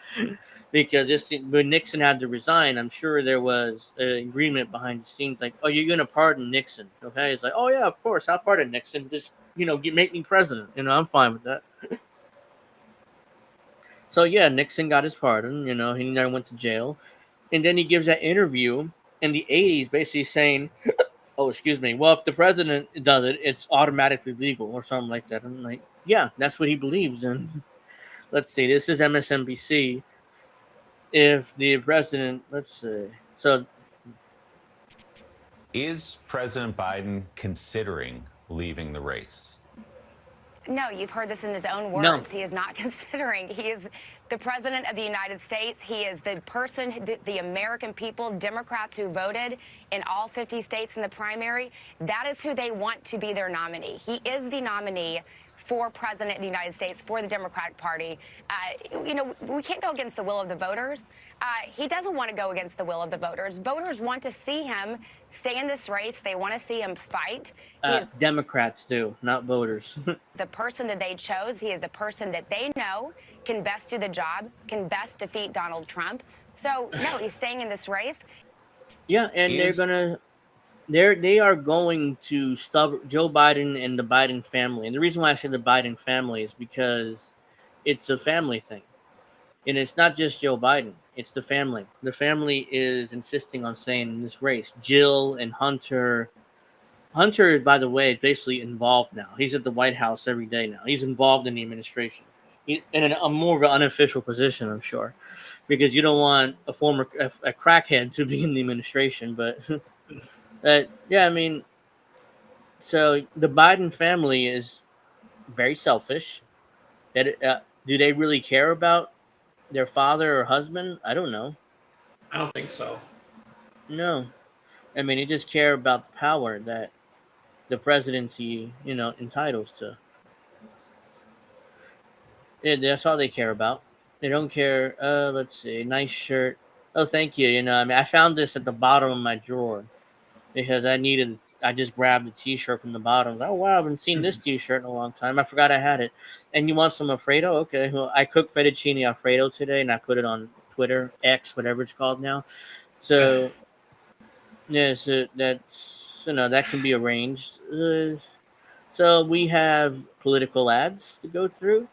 [SPEAKER 1] Because when Nixon had to resign, I'm sure there was an agreement behind the scenes, like, oh, you're going to pardon Nixon, okay? It's like, oh yeah, of course, I'll pardon Nixon. Just make me president. I'm fine with that. So yeah, Nixon got his pardon. He never went to jail, and then he gives that interview in the 80s, basically saying, "Oh, excuse me. Well, if the president does it, it's automatically legal," or something like that. I'm like, yeah, that's what he believes in. Let's see. This is MSNBC. If the president, let's see. So,
[SPEAKER 10] is President Biden considering leaving the race?
[SPEAKER 11] No, you've heard this in his own words. No. He is not considering. He is the president of the United States. He is the person, the American people, Democrats who voted in all 50 states in the primary. That is who they want to be their nominee. He is the nominee for president of the United States, for the Democratic Party. We can't go against the will of the voters. He doesn't want to go against the will of the voters. Voters want to see him stay in this race. They want to see him fight.
[SPEAKER 1] Democrats do, not voters.
[SPEAKER 11] The person that they chose, he is the person that they know can best do the job, can best defeat Donald Trump. So, no, he's staying in this race.
[SPEAKER 1] Yeah, and they are going to stub Joe Biden and the Biden family. And the reason why I say the Biden family is because it's a family thing. And it's not just Joe Biden. It's the family. The family is insisting on staying in this race. Jill and Hunter. Hunter, by the way, is basically involved now. He's at the White House every day now. He's involved in the administration. In a more of an unofficial position, I'm sure. Because you don't want a crackhead to be in the administration. But... yeah, I mean, so the Biden family is very selfish. Do they really care about their father or husband? I don't know.
[SPEAKER 2] I don't think so.
[SPEAKER 1] No. I mean, they just care about the power that the presidency, entitles to. Yeah, that's all they care about. They don't care. Let's see. Nice shirt. Oh, thank you. I found this at the bottom of my drawer. Because I just grabbed the T-shirt from the bottom. Oh, wow, I haven't seen this T-shirt in a long time. I forgot I had it. And you want some Alfredo? Okay. Well, I cooked fettuccine Alfredo today, and I put it on Twitter, X, whatever it's called now. So, yeah, so that's, that can be arranged. So we have political ads to go through.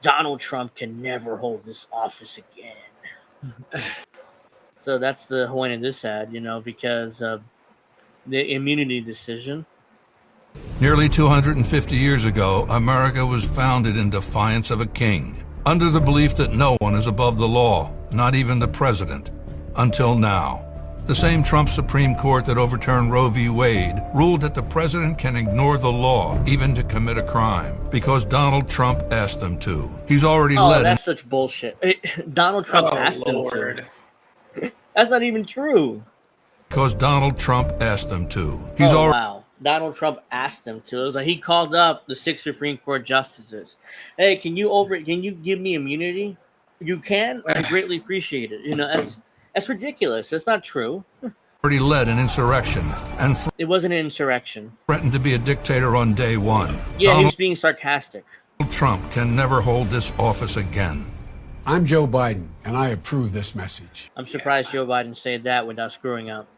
[SPEAKER 1] Donald Trump can never hold this office again. So that's the point of this ad, because of the immunity decision.
[SPEAKER 12] Nearly 250 years ago, America was founded in defiance of a king, under the belief that no one is above the law, not even the president. Until now. The same Trump Supreme Court that overturned Roe v. Wade ruled that the president can ignore the law even to commit a crime because Donald Trump asked them to. He's already led.
[SPEAKER 1] Oh, that's such bullshit. Donald Trump asked them to. That's not even true.
[SPEAKER 12] Because Donald Trump asked them to.
[SPEAKER 1] Wow. Donald Trump asked them to. It was like he called up the 6 Supreme Court justices. Hey, can you give me immunity? You can? I greatly appreciate it. You know, that's ridiculous. That's not true.
[SPEAKER 12] Already led an insurrection and
[SPEAKER 1] it wasn't an insurrection.
[SPEAKER 12] Threatened to be a dictator on day one.
[SPEAKER 1] Yeah, he was being sarcastic.
[SPEAKER 12] Donald Trump can never hold this office again.
[SPEAKER 6] I'm Joe Biden, and I approve this message.
[SPEAKER 1] I'm surprised Joe Biden said that without screwing up.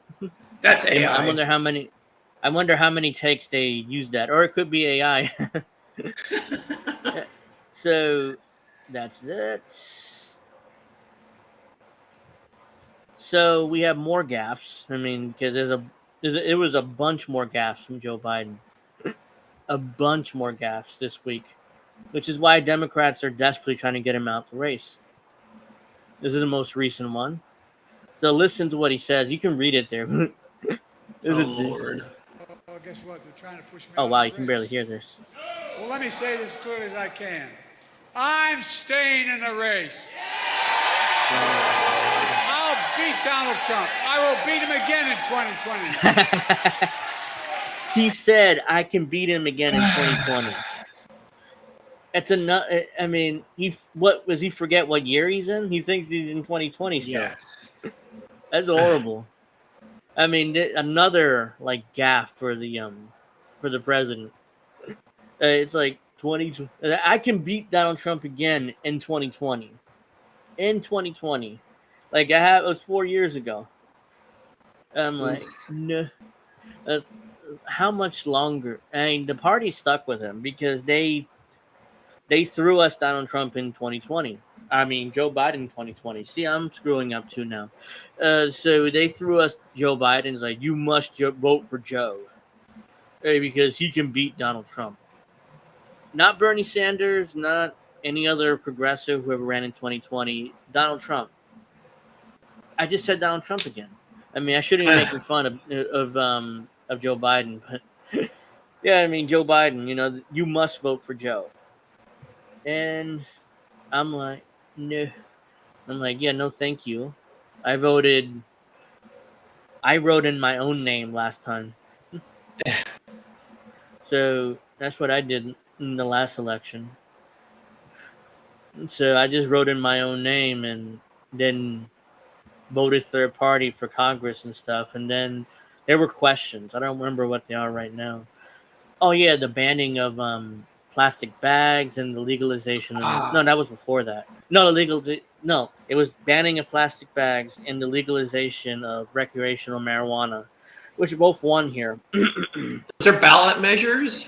[SPEAKER 2] That's AI.
[SPEAKER 1] I wonder how many takes they use that, or it could be AI. So that's it. So we have more gaffes. I mean, because it was a bunch more gaffes from Joe Biden, a bunch more gaffes this week, which is why Democrats are desperately trying to get him out the race. This is the most recent one. So listen to what he says. You can read it there.
[SPEAKER 2] Lord.
[SPEAKER 8] Well, guess what? They're trying to push me.
[SPEAKER 1] Oh wow, you can barely hear this.
[SPEAKER 8] Well, let me say this as clearly as I can. I'm staying in the race. I'll beat Donald Trump. I will beat him again in 2020.
[SPEAKER 1] He said, "I can beat him again in 2020." It's a. I mean, he forget what year he's in? He thinks he's in 2020 still.
[SPEAKER 2] Yes.
[SPEAKER 1] That's horrible. I mean, another like gaffe for the president. It's like 20. I can beat Donald Trump again in 2020. In 2020, like it was 4 years ago. I'm like, no. How much longer? I mean, the party stuck with him because they threw us Donald Trump in 2020. I mean, Joe Biden in 2020. See, I'm screwing up too now. So they threw us Joe Biden. It's like, you must vote for Joe because he can beat Donald Trump. Not Bernie Sanders, not any other progressive who ever ran in 2020. Donald Trump. I just said Donald Trump again. I mean, I shouldn't be making fun of Joe Biden, but yeah, I mean, Joe Biden, you know, you must vote for Joe. And I'm like, no. I'm like, yeah, no, thank you. I wrote in my own name last time. So that's what I did in the last election. So I just wrote in my own name and then voted third party for Congress and stuff. And then there were questions. I don't remember what they are right now. Oh, yeah, the banning of plastic bags and the legalization. No, that was before that. No, it was banning of plastic bags and the legalization of recreational marijuana, which both won here.
[SPEAKER 2] Those are ballot measures?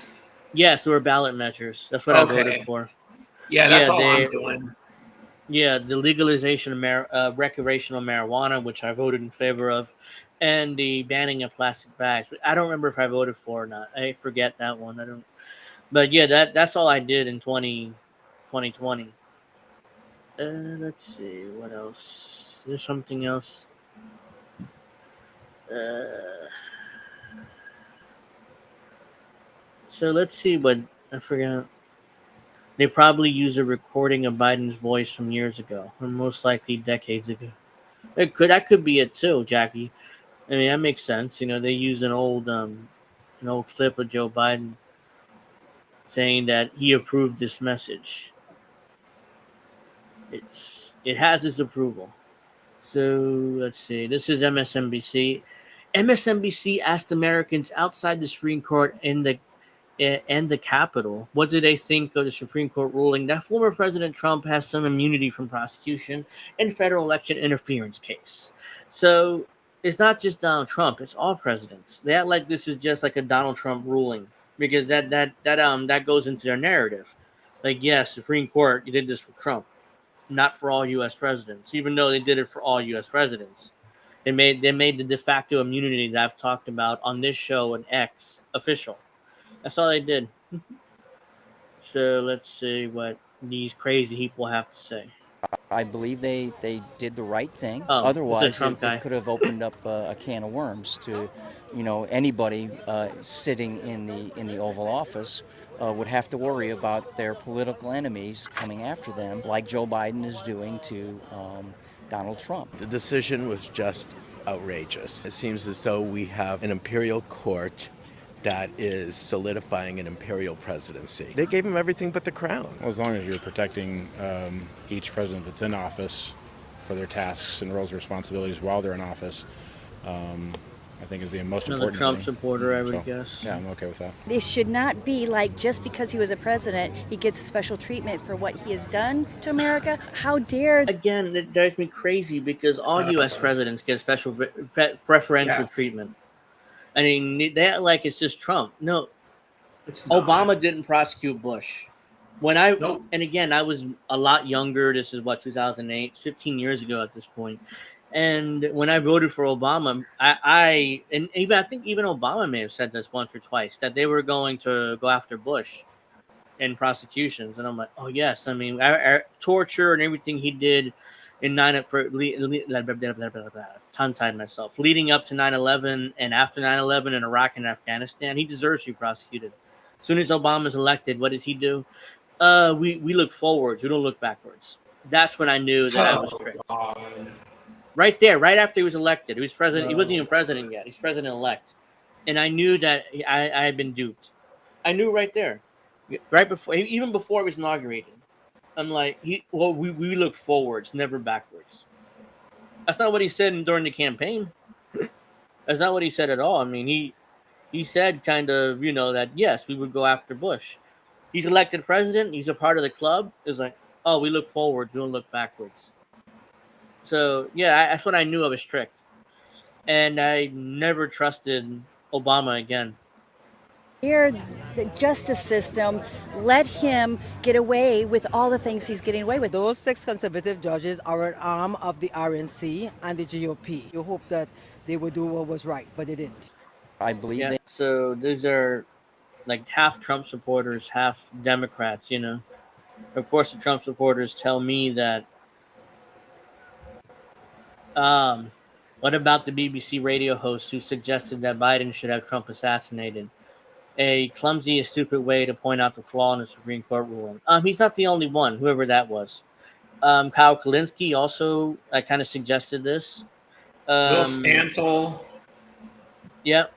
[SPEAKER 1] Yes, they were ballot measures. That's what I voted for.
[SPEAKER 2] Yeah, that's all I'm doing.
[SPEAKER 1] Yeah, the legalization of recreational marijuana, which I voted in favor of, and the banning of plastic bags. I don't remember if I voted for or not. I forget that one. But yeah, that's all I did in 2020. Let's see what else. There's something else. So let's see what I forgot. They probably use a recording of Biden's voice from years ago, or most likely decades ago. That could be it too, Jackie. I mean, that makes sense. You know, they use an old clip of Joe Biden saying that he approved this message. It has his approval. So let's see. This is MSNBC. MSNBC asked Americans outside the Supreme Court and the Capitol, what do they think of the Supreme Court ruling that former President Trump has some immunity from prosecution in federal election interference case? So it's not just Donald Trump; it's all presidents. They act like this is just like a Donald Trump ruling because that goes into their narrative. Like, yes, Supreme Court, you did this for Trump, not for all U.S. presidents, even though they did it for all U.S. presidents. They made the de facto immunity that I've talked about on this show and X official. That's all they did. So let's see what these crazy people have to say.
[SPEAKER 13] I believe they did the right thing.
[SPEAKER 1] Oh,
[SPEAKER 13] Otherwise,
[SPEAKER 1] Trump guy.
[SPEAKER 13] it could have opened up a can of worms to, anybody sitting in the Oval Office would have to worry about their political enemies coming after them, like Joe Biden is doing to Donald Trump.
[SPEAKER 14] The decision was just outrageous. It seems as though we have an imperial court that is solidifying an imperial presidency. They gave him everything but the crown.
[SPEAKER 15] Well, as long as you're protecting each president that's in office for their tasks and roles and responsibilities while they're in office, I think is the most important
[SPEAKER 1] Trump
[SPEAKER 15] thing.
[SPEAKER 1] supporter, I would guess.
[SPEAKER 15] Yeah, I'm okay with that.
[SPEAKER 16] It should not be like just because he was a president, he gets special treatment for what he has done to America. How dare...
[SPEAKER 1] Again, it drives me crazy because all U.S. presidents get special preferential treatment. I mean, they act like it's just Trump. No, Obama didn't prosecute Bush. And again, I was a lot younger. This is 2008, 15 years ago at this point. And when I voted for Obama, I think even Obama may have said this once or twice, that they were going to go after Bush in prosecutions. And I'm like, oh yes, I mean, our torture and everything he did in tongue-tied myself, leading up to 9/11 and after 9/11 in Iraq and Afghanistan, he deserves to be prosecuted. As soon as Obama's elected, what does he do? We look forwards, we don't look backwards. That's when I knew that I was tricked. Right there, right after he was elected. He was president. He wasn't even president yet. He's president-elect. And I knew that I had been duped. I knew right there. Right before, even before it was inaugurated. I'm like, we look forwards, never backwards. That's not what he said during the campaign. That's not what he said at all. I mean, he said kind of, that yes, we would go after Bush. He's elected president. He's a part of the club. It's like, oh, we look forwards, we don't look backwards. So yeah, that's what I knew I was tricked, and I never trusted Obama again.
[SPEAKER 16] Here, the justice system let him get away with all the things he's getting away with.
[SPEAKER 17] Those 6 conservative judges are an arm of the RNC and the GOP. You hope that they would do what was right, but they didn't.
[SPEAKER 13] I believe
[SPEAKER 1] So these are like half Trump supporters, half Democrats, Of course, the Trump supporters tell me that what about the BBC radio host who suggested that Biden should have Trump assassinated? A clumsy and stupid way to point out the flaw in the Supreme Court ruling. He's not the only one, whoever that was. Kyle Kalinske also kind of suggested this.
[SPEAKER 2] Will Stansel.
[SPEAKER 1] Yep.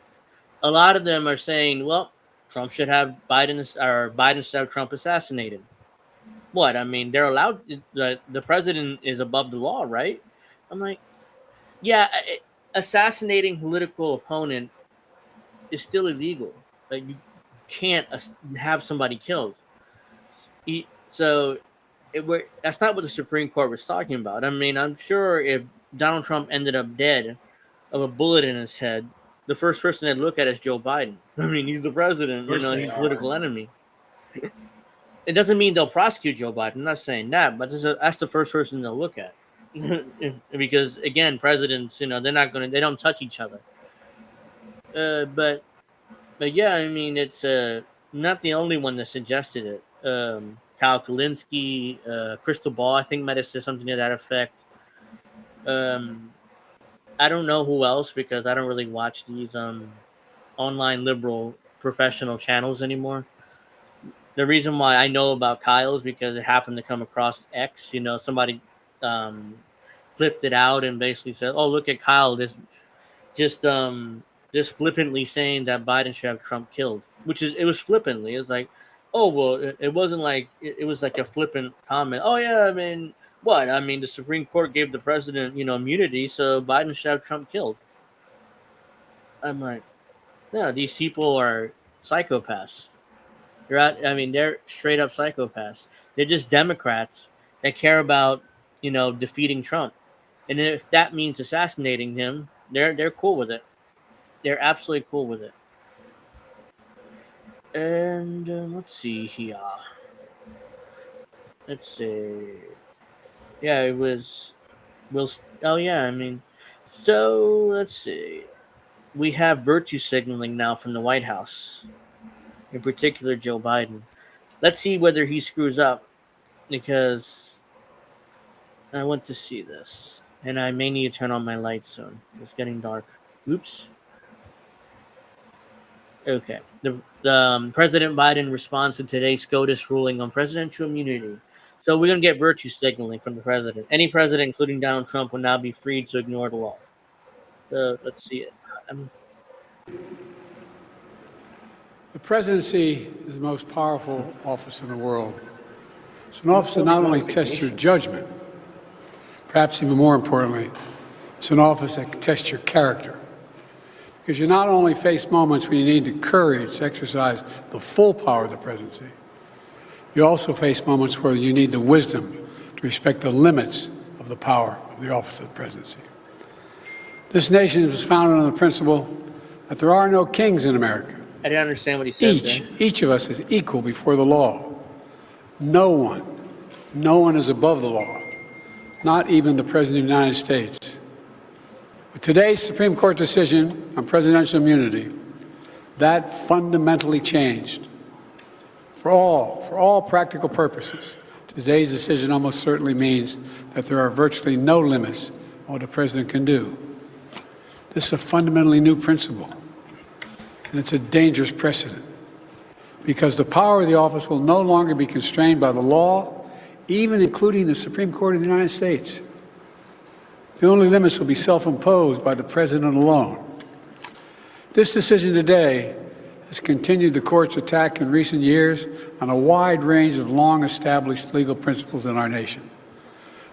[SPEAKER 1] A lot of them are saying, well, Trump should have Biden should have Trump assassinated. What? I mean, they're allowed. The president is above the law, right? I'm like, yeah, assassinating political opponent is still illegal. Like, you can't have somebody killed. That's not what the Supreme Court was talking about. I mean, I'm sure if Donald Trump ended up dead of a bullet in his head, the first person they'd look at is Joe Biden. I mean, he's the president. He's a political enemy. It doesn't mean they'll prosecute Joe Biden. I'm not saying that, but that's the first person they'll look at. Because again, presidents, they don't touch each other. But yeah, I mean, it's not the only one that suggested it. Kyle Kalinske, Crystal Ball, I think might have said something to that effect. I don't know who else because I don't really watch these online liberal professional channels anymore. The reason why I know about Kyle is because it happened to come across X. Somebody clipped it out and basically said, "Oh, look at Kyle, just flippantly saying that Biden should have Trump killed," it was flippantly. It's like, oh well, it wasn't like it was like a flippant comment. Oh yeah, I mean, what? I mean, the Supreme Court gave the president, immunity, so Biden should have Trump killed. I'm like, no, these people are psychopaths. They're straight up psychopaths. They're just Democrats that care about, defeating Trump. And if that means assassinating him, they're cool with it. They're absolutely cool with it. And let's see here. Let's see. Yeah, it was. Oh yeah, I mean. So let's see. We have virtue signaling now from the White House. In particular, Joe Biden. Let's see whether he screws up, because I want to see this. And I may need to turn on my lights soon. It's getting dark. Oops. Okay. President Biden responds to today's SCOTUS ruling on presidential immunity. So we're going to get virtue signaling from the president. Any president, including Donald Trump, will now be free to ignore the law. So let's see it.
[SPEAKER 6] The presidency is the most powerful office in the world. It's an office that not only tests your judgment, perhaps even more importantly, it's an office that can test your character. Because you not only face moments when you need the courage to exercise the full power of the presidency, you also face moments where you need the wisdom to respect the limits of the power of the office of the presidency. This nation was founded on the principle that there are no kings in America.
[SPEAKER 1] I didn't understand what he said.
[SPEAKER 6] Each of us is equal before the law. No one is above the law, not even the President of the United States. With today's Supreme Court decision on presidential immunity, that fundamentally changed. For all practical purposes, today's decision almost certainly means that there are virtually no limits on what a president can do. This is a fundamentally new principle, and it's a dangerous precedent, because the power of the office will no longer be constrained by the law, even including the Supreme Court of the United States. The only limits will be self-imposed by the president alone. This decision today has continued the court's attack in recent years on a wide range of long-established legal principles in our nation,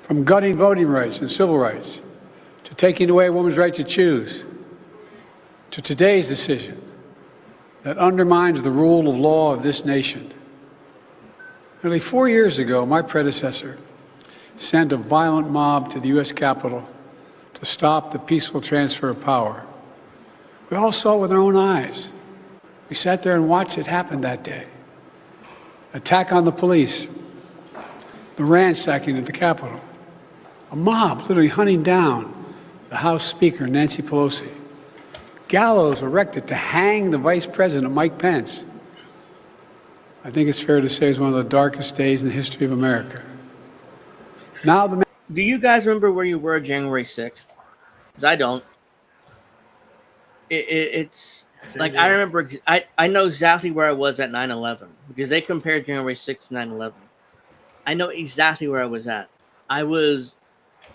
[SPEAKER 6] from gutting voting rights and civil rights, to taking away a woman's right to choose, to today's decision that undermines the rule of law of this nation. Nearly 4 years ago, my predecessor sent a violent mob to the U.S. Capitol to stop the peaceful transfer of power. We all saw it with our own eyes. We sat there and watched it happen that day. Attack on the police, the ransacking at the Capitol, a mob literally hunting down the House Speaker, Nancy Pelosi, gallows erected to hang the Vice President, Mike Pence. I think it's fair to say it's one of the darkest days in the history of America. Now,
[SPEAKER 1] do you guys remember where you were January 6th? Because I don't. It's like I remember. I know exactly where I was at 9/11 because they compared January 6th to 9/11. I know exactly where I was at. I was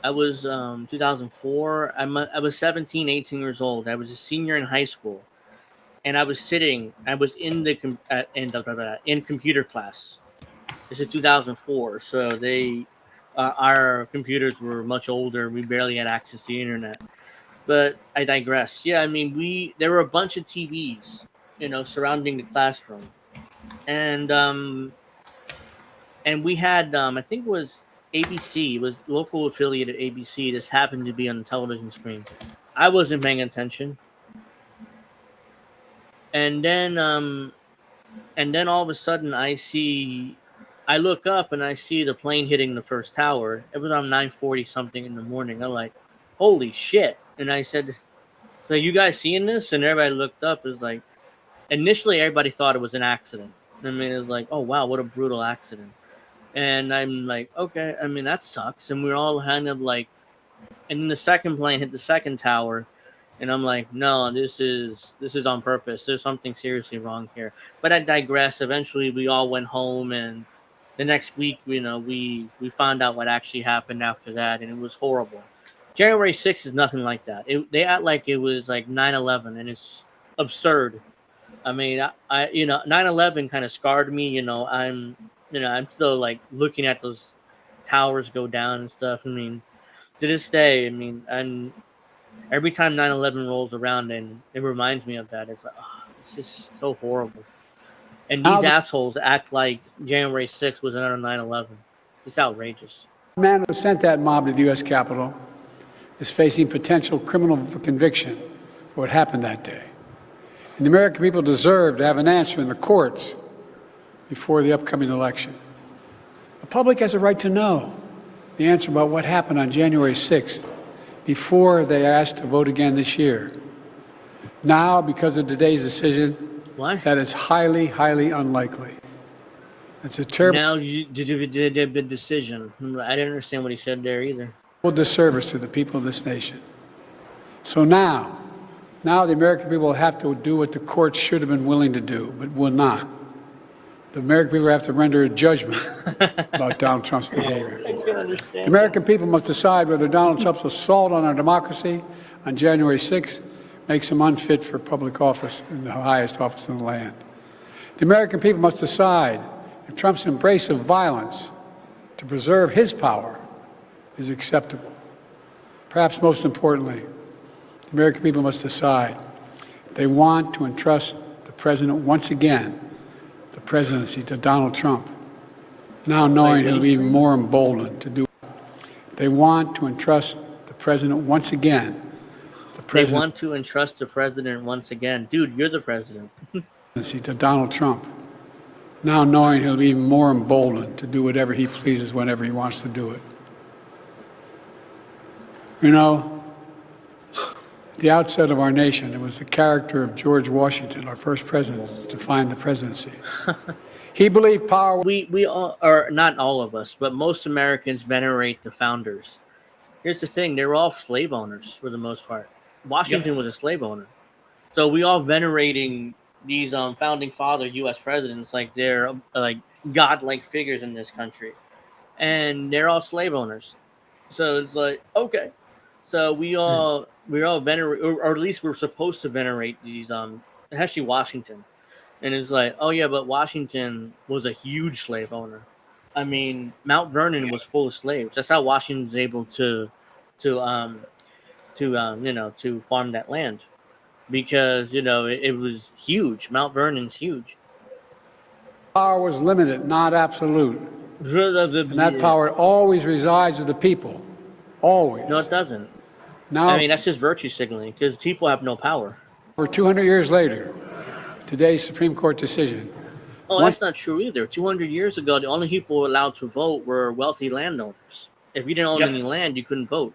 [SPEAKER 1] 2004. I was 17, 18 years old. I was a senior in high school, and I was sitting. I was in in computer class. This is 2004, so our computers were much older. We barely had access to the internet. But I digress. Yeah, I mean, there were a bunch of TVs, surrounding the classroom, and we had I think it was ABC. It was local affiliate at ABC. This happened to be on the television screen. I wasn't paying attention, and then all of a sudden I look up and I see the plane hitting the first tower. It was on 9:40 something in the morning. I'm like, holy shit. And I said, so you guys seeing this? And everybody looked up. It was like, initially everybody thought it was an accident. I mean, it was like, oh, wow, what a brutal accident. And I'm like, okay, I mean, that sucks. And we're all kind of like, and then the second plane hit the second tower. And I'm like, no, this is on purpose. There's something seriously wrong here. But I digress. Eventually, we all went home, and the next week, we found out what actually happened after that, and it was horrible. January 6th is nothing like that. They act like it was like 9/11, and it's absurd. I mean, I 9/11 kind of scarred me. I'm still like looking at those towers go down and stuff. I mean, to this day, every time 9/11 rolls around, and it reminds me of that. It's like, oh, it's just so horrible. And these assholes act like January 6th was another 9/11. It's outrageous.
[SPEAKER 6] The man who sent that mob to the U.S. Capitol is facing potential criminal conviction for what happened that day. And the American people deserve to have an answer in the courts before the upcoming election. The public has a right to know the answer about what happened on January 6th before they are asked to vote again this year. Now, because of today's decision, that is highly, highly unlikely. It's a terrible
[SPEAKER 1] Now you did a decision. I didn't understand what he said there either.
[SPEAKER 6] disservice to the people of this nation. So now the American people have to do what the courts should have been willing to do, but will not. The American people have to render a judgment about Donald Trump's behavior.
[SPEAKER 1] I can't understand.
[SPEAKER 6] The American people must decide whether Donald Trump's assault on our democracy on January 6th makes him unfit for public office in the highest office in the land. The American people must decide if Trump's embrace of violence to preserve his power is acceptable. Perhaps most importantly, the American people must decide if they want to entrust the president once again, the presidency, to Donald Trump, now knowing he'll be even more emboldened to do it. If they want to entrust the president once again,
[SPEAKER 1] They want to entrust the president once again. Dude, you're the president.
[SPEAKER 6] to Donald Trump, now knowing he'll be even more emboldened to do whatever he pleases whenever he wants to do it. You know, at the outset of our nation, it was the character of George Washington, our first president, to find the presidency. He believed power.
[SPEAKER 1] We all, or not all of us, but most Americans venerate the founders. Here's the thing: they were all slave owners for the most part. Washington was a slave owner, so we all venerating these founding father U.S. presidents like they're like godlike figures in this country, and they're all slave owners. So it's like, okay, so we all venerate, or at least we're supposed to venerate these especially Washington. And it's like, oh yeah, but Washington was a huge slave owner. I mean, Mount Vernon was full of slaves. That's how Washington was able to farm that land, because it was huge. Mount Vernon's huge.
[SPEAKER 6] Power was limited, not absolute. And that power always resides with the people. Always.
[SPEAKER 1] No, it doesn't.
[SPEAKER 6] Now,
[SPEAKER 1] I mean, that's just virtue signaling, because people have no power.
[SPEAKER 6] Over 200 years later, today's Supreme Court decision.
[SPEAKER 1] Oh, that's not true either. 200 years ago, the only people allowed to vote were wealthy landowners. If you didn't own any land, you couldn't vote.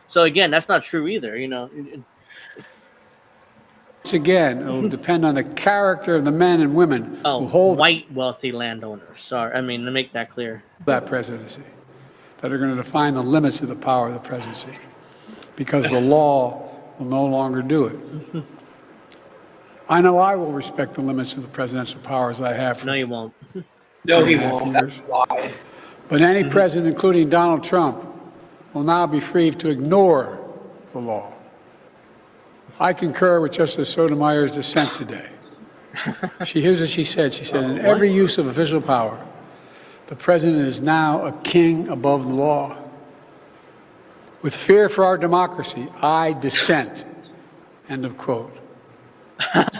[SPEAKER 1] So again, that's not true either.
[SPEAKER 6] Once again, it will depend on the character of the men and women who hold
[SPEAKER 1] white wealthy landowners. Sorry, I mean, to make that clear.
[SPEAKER 6] That presidency, that are going to define the limits of the power of the presidency, because the law will no longer do it. I know I will respect the limits of the presidential powers I have.
[SPEAKER 1] No, you won't.
[SPEAKER 2] No, he won't. That's why.
[SPEAKER 6] But any president, including Donald Trump, will now be free to ignore the law. I concur with Justice Sotomayor's dissent today. Here's what she said. She said, in every use of official power, the president is now a king above the law. With fear for our democracy, I dissent. End of quote.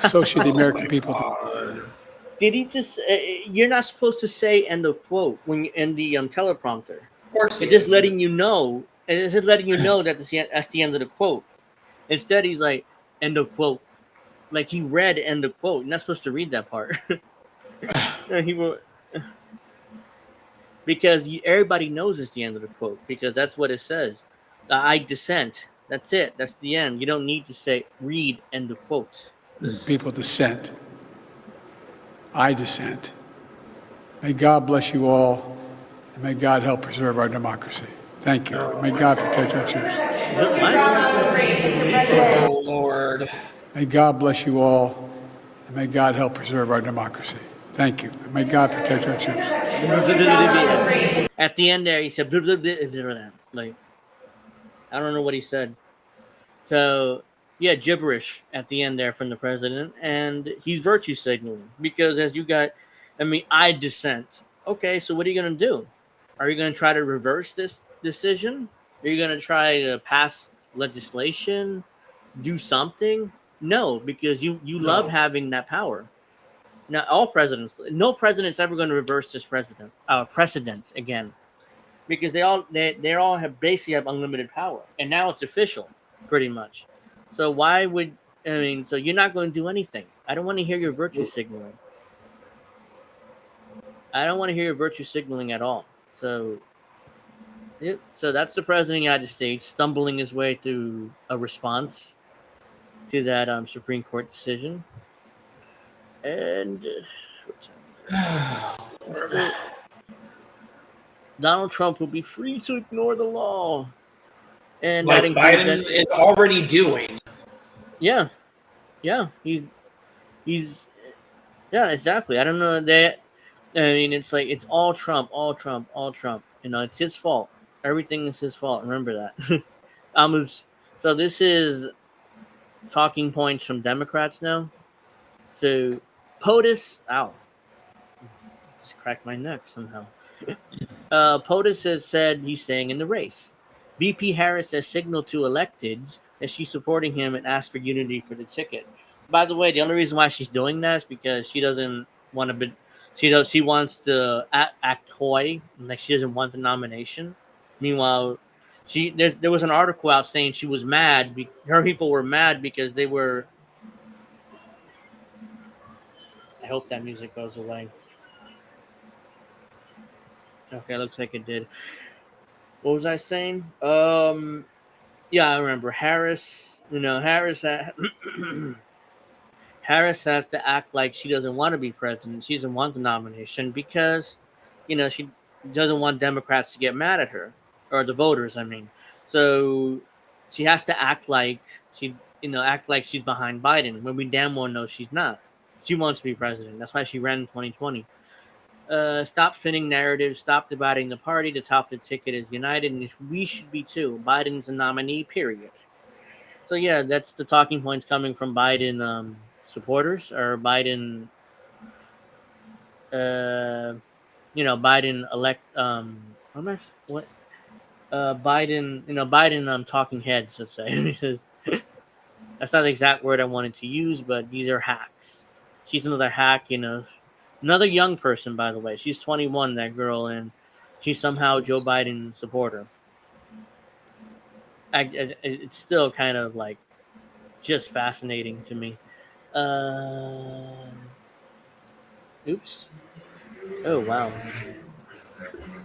[SPEAKER 6] So should the American people do.
[SPEAKER 1] Did he just? You're not supposed to say "end of quote" when in the teleprompter.
[SPEAKER 2] Of course,
[SPEAKER 1] it's just letting you know. It's just letting you know that that's the end of the quote. Instead, he's like "end of quote," like he read "end of quote." You're not supposed to read that part. He will, because everybody knows it's the end of the quote, because that's what it says. I dissent. That's it. That's the end. You don't need to say "read end of quote."
[SPEAKER 6] People dissent. I dissent. May God bless you all, and may God help preserve our democracy. Thank you. May God protect our troops.
[SPEAKER 2] Oh, Lord.
[SPEAKER 6] May God bless you all, and may God help preserve our democracy. Thank you. May God protect our troops.
[SPEAKER 1] At the end there, he said, like, I don't know what he said. So, yeah, gibberish at the end there from the president, and he's virtue signaling, because I dissent. Okay, so what are you going to do? Are you going to try to reverse this decision? Are you going to try to pass legislation, do something? No, because you love having that power. Now, no president's ever going to reverse this precedent again, because they all have basically have unlimited power, and now it's official, pretty much. So so you're not going to do anything. I don't want to hear your virtue signaling. I don't want to hear your virtue signaling at all. So that's the president of the United States stumbling his way through a response to that Supreme Court decision. And Donald Trump will be free to ignore the law, and
[SPEAKER 2] like
[SPEAKER 1] that includes
[SPEAKER 2] Biden is already doing.
[SPEAKER 1] Yeah, he's yeah, exactly. I don't know that. I mean, it's like it's all Trump, all Trump, all Trump. You know, it's his fault. Everything is his fault. Remember that. So this is talking points from Democrats now. So POTUS, ow, just cracked my neck somehow. POTUS has said he's staying in the race. VP Harris has signaled to electeds that she's supporting him and asked for unity for the ticket. By the way, the only reason why she's doing that is because she doesn't want to be. She wants to act coy, like she doesn't want the nomination. Meanwhile, there was an article out saying she was mad. Her people were mad because they were. I hope that music goes away. Okay, looks like it did. What was I saying? Yeah, I remember Harris. Harris has to act like she doesn't want to be president. She doesn't want the nomination because, she doesn't want Democrats to get mad at her, or the voters. I mean, so she has to act like she's behind Biden when we damn well know she's not. She wants to be president. That's why she ran in 2020. Stop spinning narratives. Stop dividing the party. The top of the ticket is united, and we should be too. Biden's a nominee. Period. So yeah, that's the talking points coming from Biden supporters or Biden. Biden elect. What? Biden. Biden. Talking heads. Let's say because that's not the exact word I wanted to use, but these are hacks. She's another hack. Another young person, by the way. She's 21, that girl, and she's somehow Joe Biden supporter. It's still kind of like just fascinating to me. Oops. Oh, wow.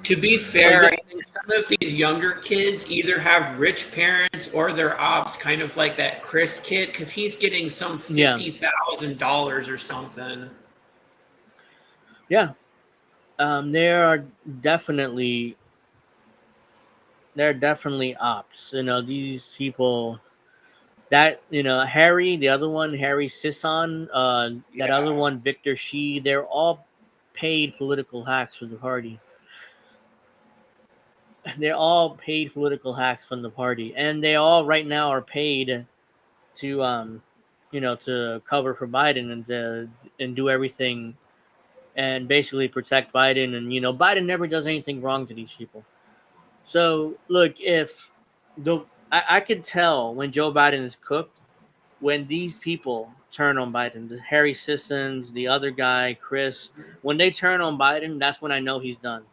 [SPEAKER 2] To be fair, I think some of these younger kids either have rich parents or they're ops, kind of like that Chris kid, because he's getting some $50,000 or something.
[SPEAKER 1] Yeah. They're definitely ops. These people that, Harry, the other one, Harry Sisson, that other one, Victor Shi, they're all paid political hacks for the party. They're all paid political hacks from the party, and they all right now are paid to to cover for Biden and do everything and basically protect Biden. And Biden never does anything wrong to these people. So look, if I could tell when Joe Biden is cooked when these people turn on Biden, the Harry Sissons, the other guy, Chris, when they turn on Biden, that's when I know he's done.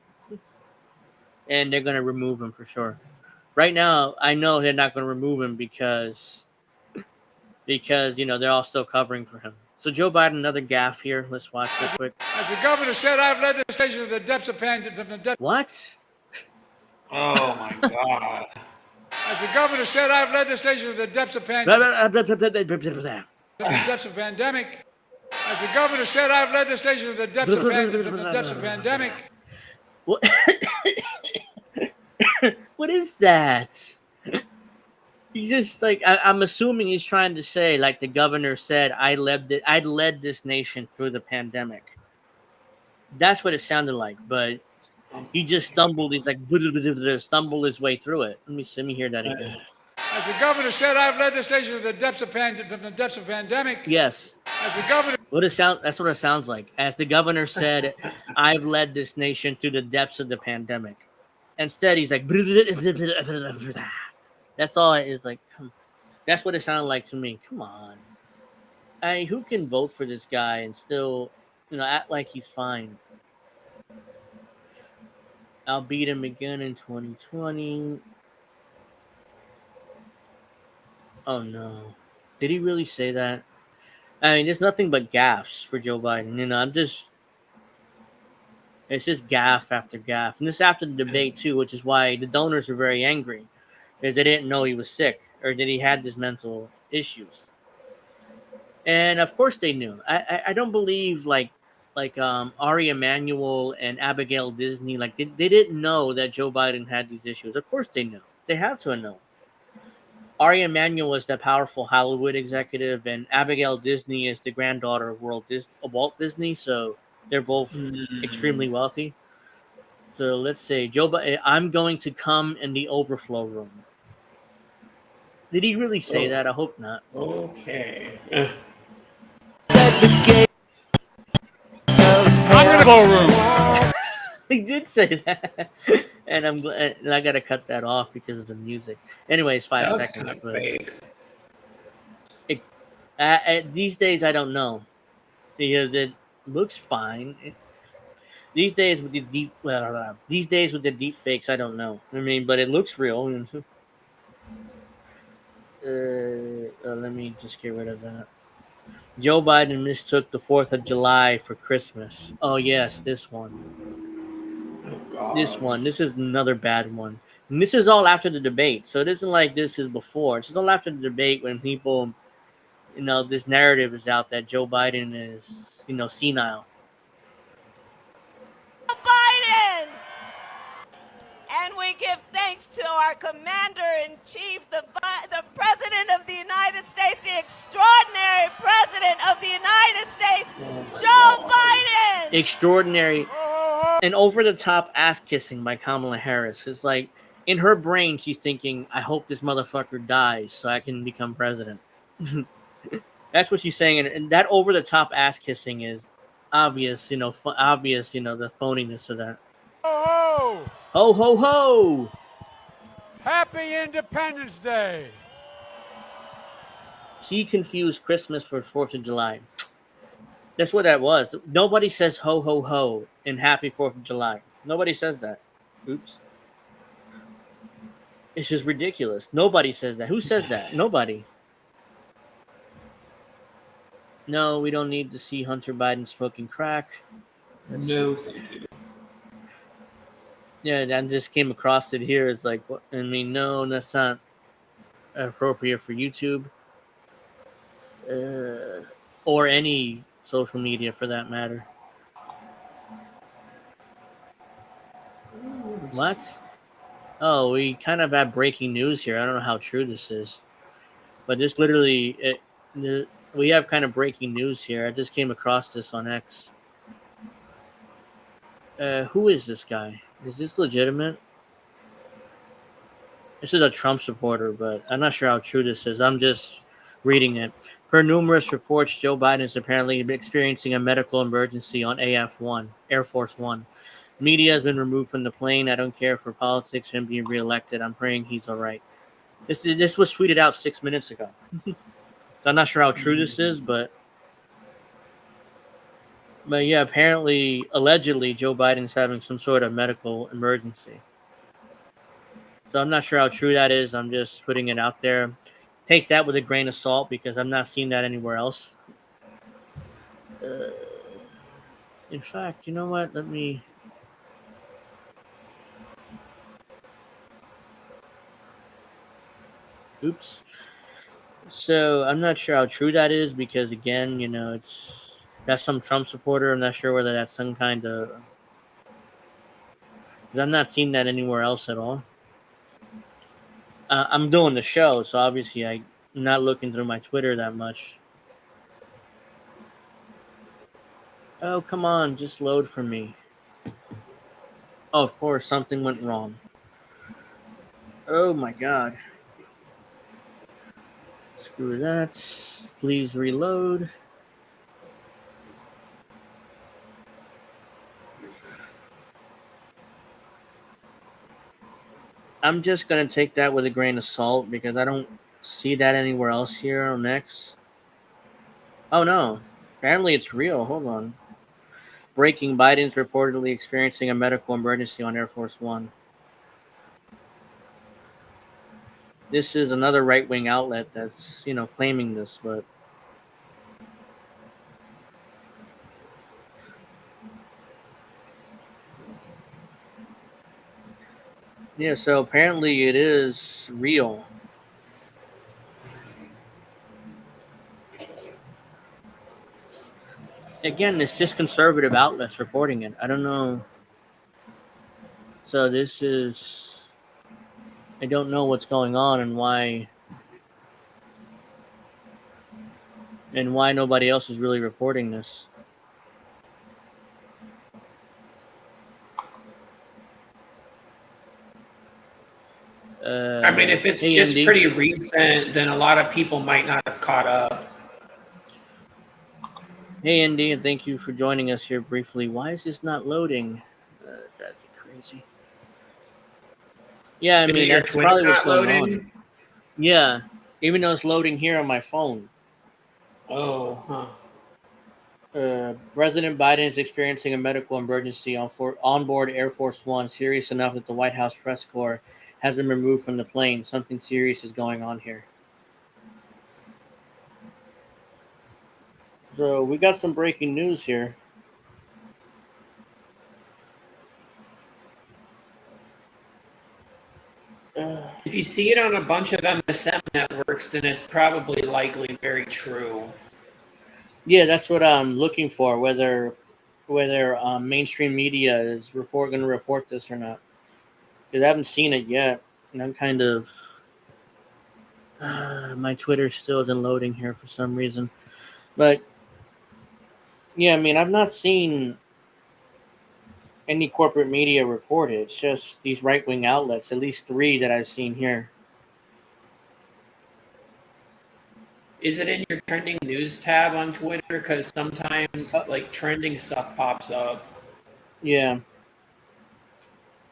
[SPEAKER 1] And they're going to remove him for sure. Right now, I know they're not going to remove him because they're all still covering for him. So Joe Biden, another gaffe here. Let's watch real quick.
[SPEAKER 8] As the governor said, I've led this nation to the depths of pandemic.
[SPEAKER 1] What?
[SPEAKER 2] Oh my God.
[SPEAKER 8] As the governor said, I've led this nation to the depths of pandemic. As the governor said, I've led this nation to the depths of pandemic.
[SPEAKER 1] What? What is that? He's just like I'm assuming he's trying to say, like the governor said, I led this nation through the pandemic. That's what it sounded like, but he just stumbled. He's like stumbled his way through it. Let me hear that again.
[SPEAKER 8] As the governor said, I've led this nation to the depths of pandemic.
[SPEAKER 1] Yes.
[SPEAKER 8] As the governor.
[SPEAKER 1] That's what it sounds like. As the governor said, I've led this nation through the depths of the pandemic. Instead, he's like, that's all it is. Like, that's what it sounded like to me. Come on. Who can vote for this guy and still, act like he's fine? I'll beat him again in 2020. Oh, no. Did he really say that? I mean, there's nothing but gaffes for Joe Biden. It's just gaffe after gaffe. And this after the debate, too, which is why the donors are very angry. Because they didn't know he was sick or that he had these mental issues. And, of course, they knew. I don't believe, like, Ari Emanuel and Abigail Disney, like they didn't know that Joe Biden had these issues. Of course they know. They have to know. Ari Emanuel was the powerful Hollywood executive, and Abigail Disney is the granddaughter of Walt Disney. So they're both extremely wealthy. So let's say I'm going to come in the overflow room. Did he really say that? I hope not.
[SPEAKER 2] Okay.
[SPEAKER 8] Overflow room.
[SPEAKER 1] He did say that, and I'm glad. And I got to cut that off because of the music. Anyways, 5
[SPEAKER 2] That's
[SPEAKER 1] seconds.
[SPEAKER 2] kind of fake.
[SPEAKER 1] These days, I don't know because it looks fine. These days with the deep fakes, I don't know. I mean, but it looks real. Let me just get rid of that. Joe Biden mistook the 4th of July for Christmas. Oh yes, this one. This one. This is another bad one. And this is all after the debate. So it isn't like this is before. It's all after the debate when people, this narrative is out that Joe Biden is, senile.
[SPEAKER 18] Biden! And we give thanks to our Commander-in-Chief, the President of the United States, the extraordinary President of the United States, Joe Biden!
[SPEAKER 1] Extraordinary and over-the-top ass-kissing by Kamala Harris. It's like, in her brain, she's thinking, I hope this motherfucker dies so I can become president. That's what she's saying. And that over-the-top ass-kissing is obvious, the phoniness of that.
[SPEAKER 8] Ho,
[SPEAKER 1] ho! Ho, ho, ho!
[SPEAKER 8] Happy Independence Day!
[SPEAKER 1] He confused Christmas for 4th of July. That's what that was. Nobody says ho, ho, ho in Happy 4th of July. Nobody says that. Oops. It's just ridiculous. Nobody says that. Who says that? Nobody. No, we don't need to see Hunter Biden smoking crack.
[SPEAKER 2] No, thank you.
[SPEAKER 1] Yeah, I just came across it here. It's like, what? I mean, no, that's not appropriate for YouTube or any social media for that matter. What? Oh, we kind of have breaking news here. I don't know how true this is, but this literally, we have kind of breaking news here. I just came across this on X. Who is this guy? Is this legitimate? This is a Trump supporter, but I'm not sure how true this is. I'm just reading it. Per numerous reports, Joe Biden is apparently experiencing a medical emergency on AF-1, Air Force One. Media has been removed from the plane. I don't care for politics, him being reelected. I'm praying he's all right. This was tweeted out 6 minutes ago. So I'm not sure how true this is, but yeah, apparently, allegedly, Joe Biden's having some sort of medical emergency. So I'm not sure how true that is. I'm just putting it out there. Take that with a grain of salt because I'm not seeing that anywhere else. In fact, you know what? Let me... Oops. So I'm not sure how true that is because, again, that's some Trump supporter. I'm not sure whether that's some kind of... Because I'm not seeing that anywhere else at all. I'm doing the show, so obviously I'm not looking through my Twitter that much. Oh, come on, just load for me. Oh, of course, something went wrong. Oh my god. Screw that. Please reload. I'm just going to take that with a grain of salt because I don't see that anywhere else here on X. Oh no. Apparently it's real. Hold on. Breaking: Biden's reportedly experiencing a medical emergency on Air Force One. This is another right-wing outlet that's, claiming this, but yeah, so apparently it is real. Again, it's just conservative outlets reporting it. I don't know. So this is, I don't know what's going on and why nobody else is really reporting this.
[SPEAKER 2] I mean, if it's just
[SPEAKER 1] Andy.
[SPEAKER 2] pretty recent, then a lot of people might not have caught up.
[SPEAKER 1] Hey, Andy, and thank you for joining us here briefly. Why is this not loading? That's crazy. Yeah, I mean,
[SPEAKER 2] your
[SPEAKER 1] that's
[SPEAKER 2] Twitter
[SPEAKER 1] probably what's
[SPEAKER 2] not
[SPEAKER 1] going
[SPEAKER 2] loading?
[SPEAKER 1] on. Yeah, even though it's loading here on my phone.
[SPEAKER 2] Oh, huh.
[SPEAKER 1] President Biden is experiencing a medical emergency on board Air Force One, serious enough that the White House press corps has been removed from the plane. Something serious is going on here. So we got some breaking news here.
[SPEAKER 2] If you see it on a bunch of MSM networks, then it's probably likely very true.
[SPEAKER 1] Yeah, that's what I'm looking for. Whether mainstream media is going to report this or not, because I haven't seen it yet, and I'm kind of my Twitter still isn't loading here for some reason. But yeah, I mean, I've not seen any corporate media report it. It's just these right wing outlets, at least 3 that I've seen here.
[SPEAKER 2] Is it in your trending news tab on Twitter? Because sometimes like trending stuff pops up.
[SPEAKER 1] Yeah.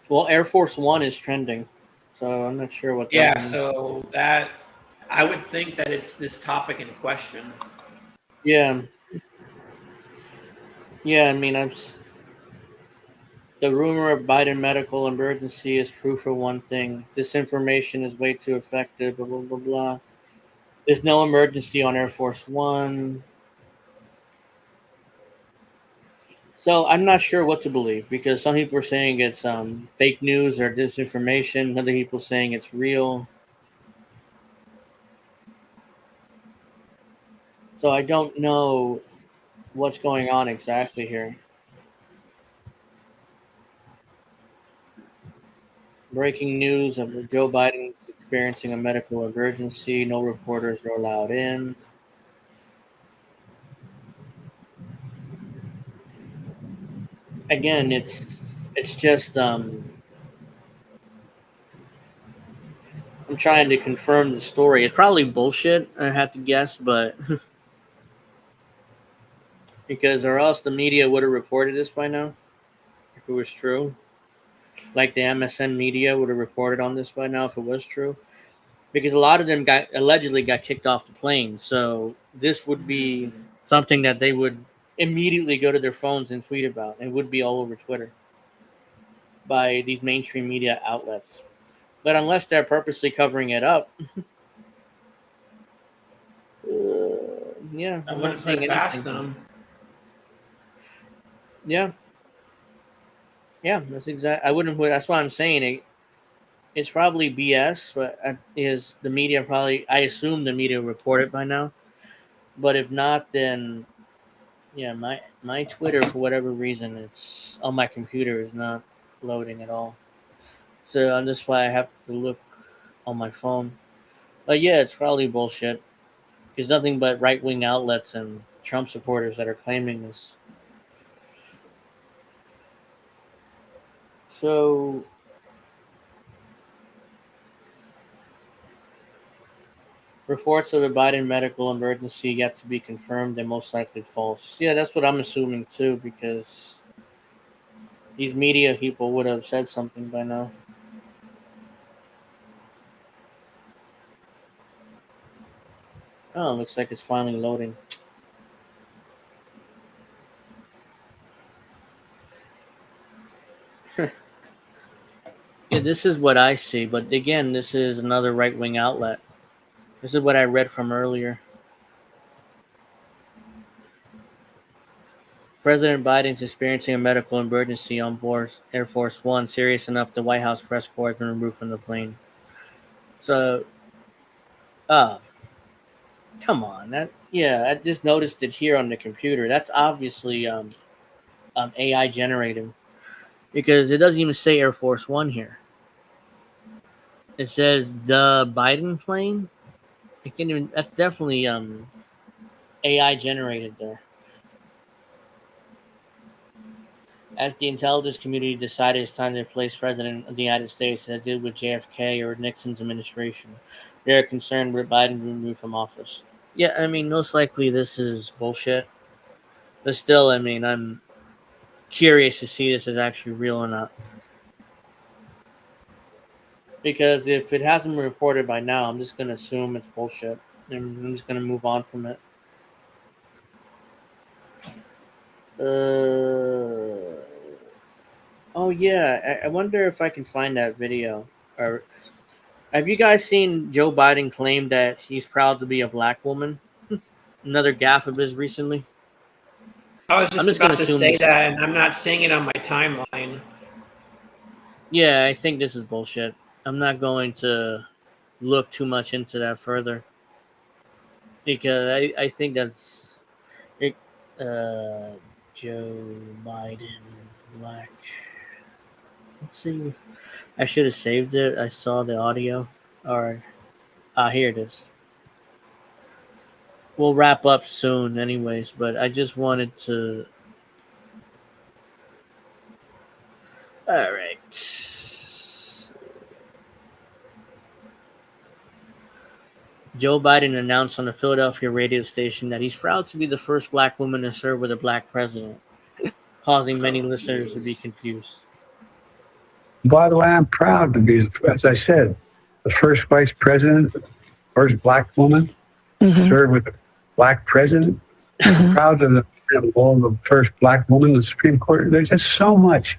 [SPEAKER 1] Well, Air Force One is trending, so I'm not sure what that
[SPEAKER 2] Yeah,
[SPEAKER 1] means.
[SPEAKER 2] so that I would think that it's this topic in question.
[SPEAKER 1] Yeah. Yeah, I mean, the rumor of Biden medical emergency is proof of one thing. Disinformation is way too effective, blah, blah, blah, blah. There's no emergency on Air Force One. So I'm not sure what to believe because some people are saying it's fake news or disinformation. Other people saying it's real. So I don't know what's going on exactly here. Breaking news of Joe Biden is experiencing a medical emergency. No reporters are allowed in. Again, it's just I'm trying to confirm the story. It's probably bullshit, I have to guess, but because or else the media would have reported this by now if it was true. Like the MSN media would have reported on this by now if it was true. Because a lot of them allegedly got kicked off the plane. So this would be something that they would immediately go to their phones and tweet about, and would be all over Twitter by these mainstream media outlets. But unless they're purposely covering it up, yeah,
[SPEAKER 2] I
[SPEAKER 1] I'm not
[SPEAKER 2] wouldn't put
[SPEAKER 1] seeing
[SPEAKER 2] it past
[SPEAKER 1] anything.
[SPEAKER 2] them.
[SPEAKER 1] Yeah, that's exact. I wouldn't put. That's why I'm saying it's probably BS. But is the media probably? I assume the media report it by now. But if not, then yeah, my Twitter for whatever reason it's on my computer is not loading at all. So that's why I have to look on my phone. But yeah, it's probably bullshit. There's nothing but right wing outlets and Trump supporters that are claiming this. So reports of a Biden medical emergency yet to be confirmed and most likely false. Yeah, that's what I'm assuming too, because these media people would have said something by now. Oh, looks like it's finally loading. Yeah, this is what I see, but again, this is another right wing outlet. This is what I read from earlier. President Biden is experiencing a medical emergency on board Air Force One, serious enough the White House press corps has been removed from the plane. So, Come on, I just noticed it here on the computer. That's obviously AI generated because it doesn't even say Air Force One here. It says the Biden plane. I can't even. That's definitely AI generated there. As the intelligence community decided it's time to replace President of the United States, as it did with JFK or Nixon's administration, they are concerned with Biden removed from office. Yeah, I mean, most likely this is bullshit. But still, I mean, I'm curious to see this is actually real or not. Because if it hasn't been reported by now, I'm just going to assume it's bullshit. And I'm just going to move on from it. Oh, yeah. I wonder if I can find that video. Or have you guys seen Joe Biden claim that he's proud to be a black woman? Another gaffe of his recently.
[SPEAKER 2] I was just about to say that, and I'm not seeing it on my timeline.
[SPEAKER 1] Yeah, I think this is bullshit. I'm not going to look too much into that further because I think that's it. Joe Biden black. Let's see. I should have saved it. I saw the audio. All right. Here it is. We'll wrap up soon, anyways. But I just wanted to. All right. Joe Biden announced on a Philadelphia radio station that he's proud to be the first black woman to serve with a black president, causing many listeners to be confused.
[SPEAKER 6] By the way, I'm proud to be, as I said, the first vice president, first black woman to serve with a black president. Proud of the first black woman in the Supreme Court. There's just so much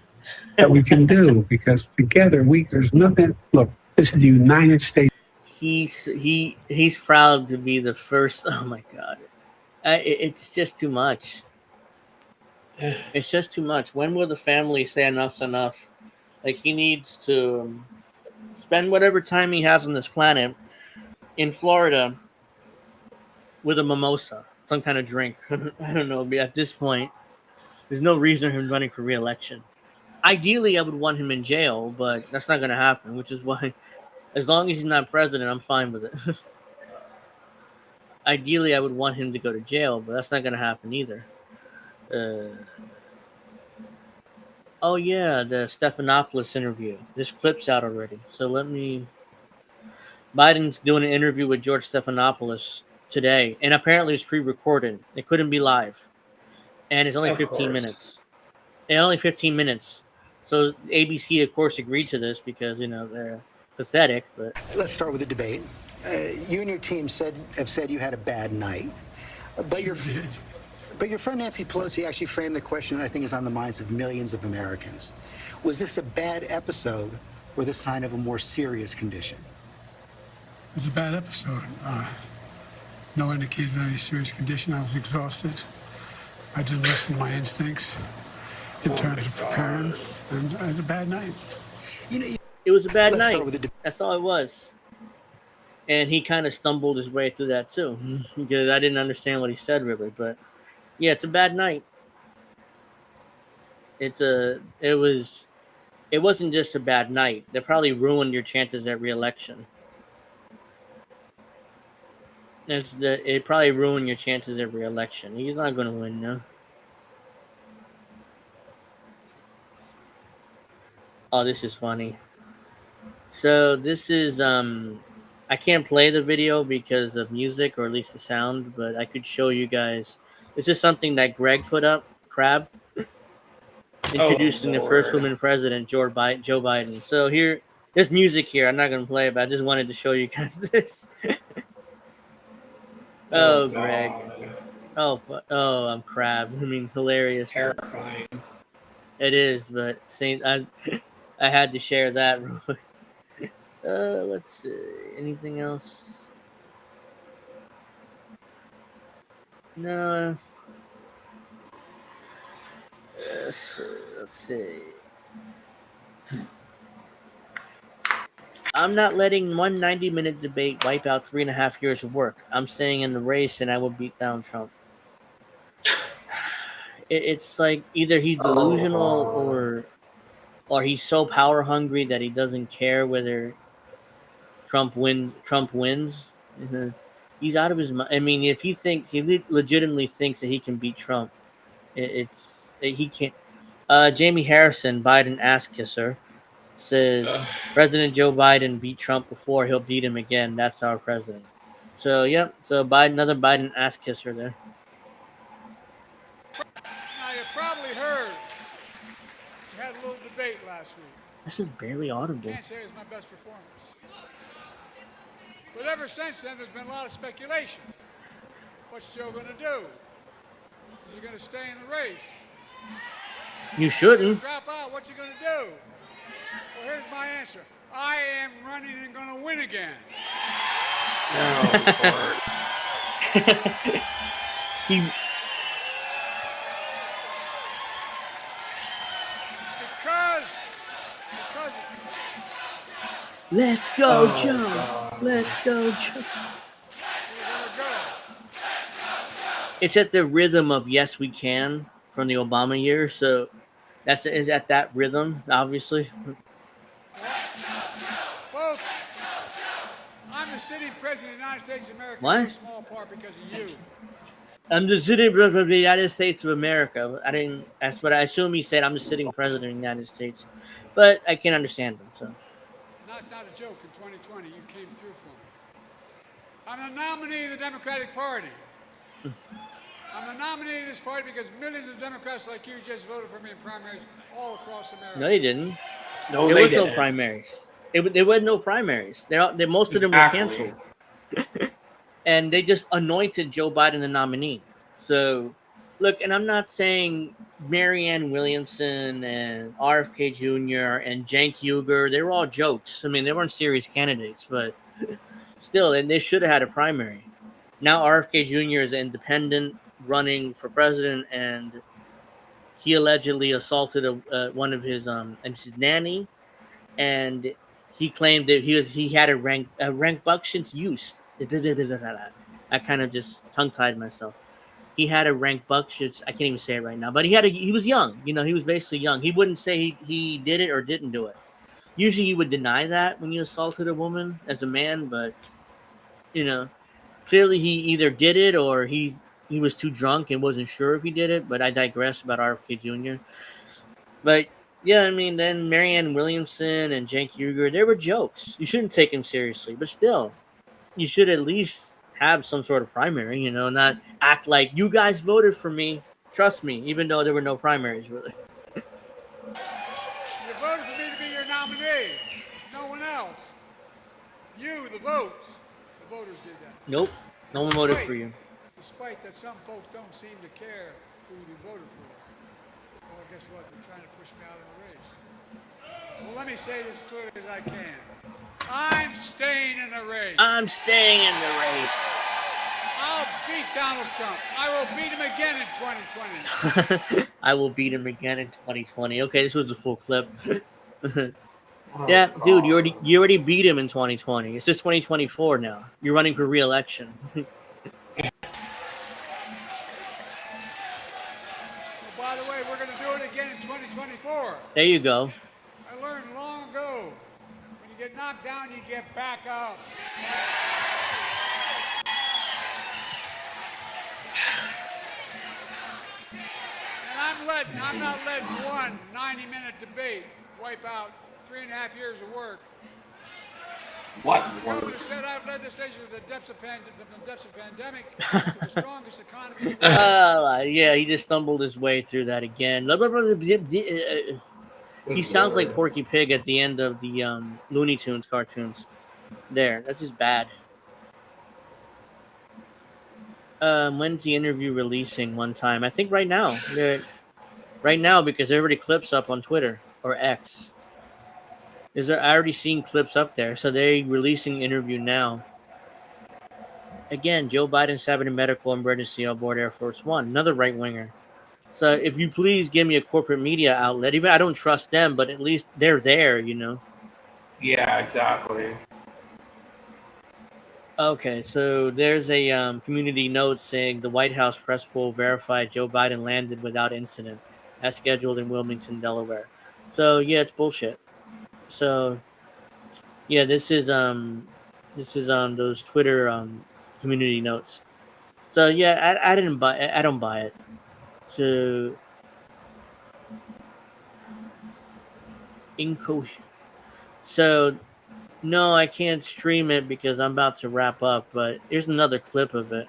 [SPEAKER 6] that we can do because together there's nothing. Look, this is the United States.
[SPEAKER 1] He's proud to be the first. Oh my God, it's just too much. It's just too much. When will the family say enough's enough? Like he needs to spend whatever time he has on this planet in Florida with a mimosa, some kind of drink. I don't know. But at this point, there's no reason for him running for re-election. Ideally, I would want him in jail, but that's not going to happen. Which is why, as long as he's not president, I'm fine with it. Ideally, I would want him to go to jail, but that's not going to happen either. Oh yeah, the Stephanopoulos interview. This clip's out already. So Biden's doing an interview with George Stephanopoulos today, and apparently it's pre-recorded. It couldn't be live, and it's only 15 minutes. And only 15 minutes. So ABC, of course, agreed to this because they're pathetic. But
[SPEAKER 19] let's start with the debate. You and your team have said you had a bad night, but your friend Nancy Pelosi actually framed the question that I think is on the minds of millions of Americans. Was this a bad episode or the sign of a more serious condition?
[SPEAKER 6] It was a bad episode. No indication of any serious condition. I was exhausted. I didn't listen to my instincts in terms of preparing, and I had a bad night.
[SPEAKER 1] It was a bad night. That's all it was. And he kind of stumbled his way through that too, because I didn't understand what he said really. But yeah, it's a bad night. It wasn't just a bad night. They probably ruined your chances at re-election. It probably ruined your chances at re-election. He's not going to win now. Oh, this is funny. So this is I can't play the video because of music, or at least the sound, but I could show you guys. This is something that Greg put up, Crab, introducing the first woman president, Joe Biden. So there's music here. I'm not going to play it, but I just wanted to show you guys this. Oh, Greg. Oh, I'm Crab. I mean, hilarious.
[SPEAKER 2] It's terrifying.
[SPEAKER 1] It is, but I had to share that real quick. Let's see. Anything else? No. Let's see. I'm not letting one 90-minute debate wipe out 3.5 years of work. I'm staying in the race, and I will beat down Trump. It's like either he's delusional or he's so power hungry that he doesn't care whether Trump wins. He's out of his mind. I mean, if he legitimately thinks that he can beat Trump, he can't. Jamie Harrison, Biden ass kisser, says President Joe Biden beat Trump before, he'll beat him again. That's our president. So yep. So another Biden ass kisser there.
[SPEAKER 6] Now you probably heard we had a little debate last week.
[SPEAKER 1] This is barely audible.
[SPEAKER 6] Can't say it was my best performance. But ever since then, there's been a lot of speculation. What's Joe going to do? Is he going to stay in the race?
[SPEAKER 1] You shouldn't.
[SPEAKER 6] Drop out. What's he going to do? Well, here's my answer. I am running and going to win again.
[SPEAKER 1] He.
[SPEAKER 6] Because
[SPEAKER 1] Let's go, Joe. Let's go, Joe. It's at the rhythm of "Yes, We Can" from the Obama years, so is at that rhythm, obviously.
[SPEAKER 6] Folks, I'm the sitting president of the United States of America
[SPEAKER 1] What?
[SPEAKER 6] in a small part because of you.
[SPEAKER 1] I'm the sitting president of the United States of America. That's what I assume he said. I'm the sitting president of the United States, but I can't understand him. So.
[SPEAKER 6] Not a joke. In 2020, you came through for me. I'm the nominee of the Democratic Party. I'm the nominee of this party because millions of Democrats like you just voted for me in primaries all across America.
[SPEAKER 1] No, they didn't.
[SPEAKER 2] No,
[SPEAKER 1] there
[SPEAKER 2] they
[SPEAKER 1] was
[SPEAKER 2] didn't.
[SPEAKER 1] no primaries. There was no primaries. Most of them were canceled. And they just anointed Joe Biden the nominee. So, look, and I'm not saying Marianne Williamson and RFK Jr. and Cenk Uygur, they were all jokes. I mean, they weren't serious candidates, but still, and they should have had a primary. Now RFK Jr. is independent, running for president, and he allegedly assaulted one of his nanny, and he claimed that he had a rambunctious use. I kind of just tongue-tied myself. He had a rambunctious. I can't even say it right now, but he was young. You know, he was basically young. He wouldn't say he did it or didn't do it. Usually, you would deny that when you assaulted a woman as a man, but you know, clearly he either did it or he was too drunk and wasn't sure if he did it. But I digress about RFK Jr. But yeah, I mean, then Marianne Williamson and Cenk Uygur, they were jokes. You shouldn't take them seriously, but still, you should at least have some sort of primary, you know, not act like you guys voted for me. Trust me, even though there were no primaries, really.
[SPEAKER 6] You voted for me to be your nominee. No one else. You, the votes. The voters did that.
[SPEAKER 1] Nope. No one voted for you.
[SPEAKER 6] Despite that some folks don't seem to care who they voted for. Well, guess what? They're trying to push me out of the race. Well, let me say this as clearly as I can. I'm staying in the race.
[SPEAKER 1] I'm staying in the race.
[SPEAKER 6] I'll beat Donald Trump. I will beat him again in 2020.
[SPEAKER 1] I will beat him again in 2020. Okay, this was a full clip. Yeah, dude, you already beat him in 2020. It's just 2024 now. You're running for re-election.
[SPEAKER 6] By the way, we're going to do it again in 2024.
[SPEAKER 1] There you go.
[SPEAKER 6] I learned long ago, when you get knocked down, you get back up. And I'm not letting one 90-minute debate wipe out 3.5 years of work.
[SPEAKER 2] What?
[SPEAKER 6] The governor said I've led this nation to the depths of pandemic to the strongest economy.
[SPEAKER 1] Yeah, he just stumbled his way through that again. He sounds like Porky Pig at the end of the Looney Tunes cartoons. There, that's just bad. When's the interview releasing? One time, I think right now. Right now, because there are already clips up on Twitter or X. I already seen clips up there, so they're releasing the interview now. Again, Joe Biden's having a medical emergency on board Air Force One, another right winger. So if you please give me a corporate media outlet, even I don't trust them, but at least they're there, you know.
[SPEAKER 2] Yeah, exactly.
[SPEAKER 1] Okay, so there's a community note saying the White House press poll verified Joe Biden landed without incident, as scheduled in Wilmington, Delaware. So yeah, it's bullshit. So yeah, this is on those Twitter community notes. So yeah, I didn't buy I don't buy it. So inco. So no, I can't stream it because I'm about to wrap up. But here's another clip of it.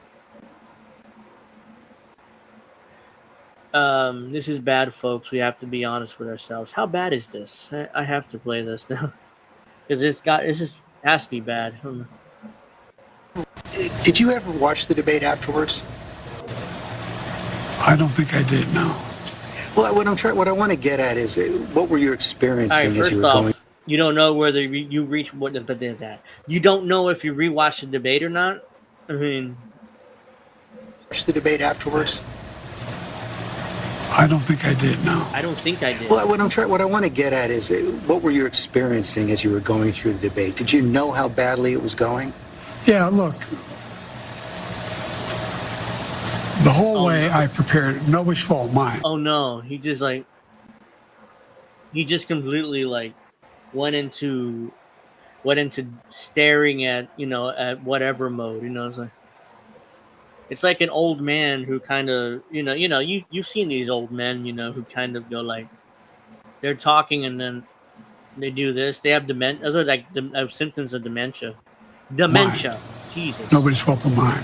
[SPEAKER 1] This is bad, folks. We have to be honest with ourselves. How bad is this? I have to play this now because this just has to be bad.
[SPEAKER 19] Did you ever watch the debate afterwards?
[SPEAKER 6] I don't think I did, no.
[SPEAKER 19] Well, what I want to get at is, what were you experiencing
[SPEAKER 1] All right,
[SPEAKER 19] as you
[SPEAKER 1] first
[SPEAKER 19] were
[SPEAKER 1] off,
[SPEAKER 19] going?
[SPEAKER 1] you don't know whether you reach what that. You don't know if you rewatch the debate or not. I mean,
[SPEAKER 19] Watch the debate afterwards.
[SPEAKER 6] I don't think I did, no.
[SPEAKER 1] I don't think I did.
[SPEAKER 19] Well, what I want to get at is, what were you experiencing as you were going through the debate? Did you know how badly it was going?
[SPEAKER 6] Yeah, look. The whole way I prepared, nobody's fault, mine.
[SPEAKER 1] Oh no, he just completely went into staring at at whatever mode. It's like an old man who kind of you've seen these old men who kind of go they're talking and then they do this. They have dementia. Those are like symptoms of dementia. Dementia.
[SPEAKER 6] Mine.
[SPEAKER 1] Jesus.
[SPEAKER 6] Nobody's fault but mine.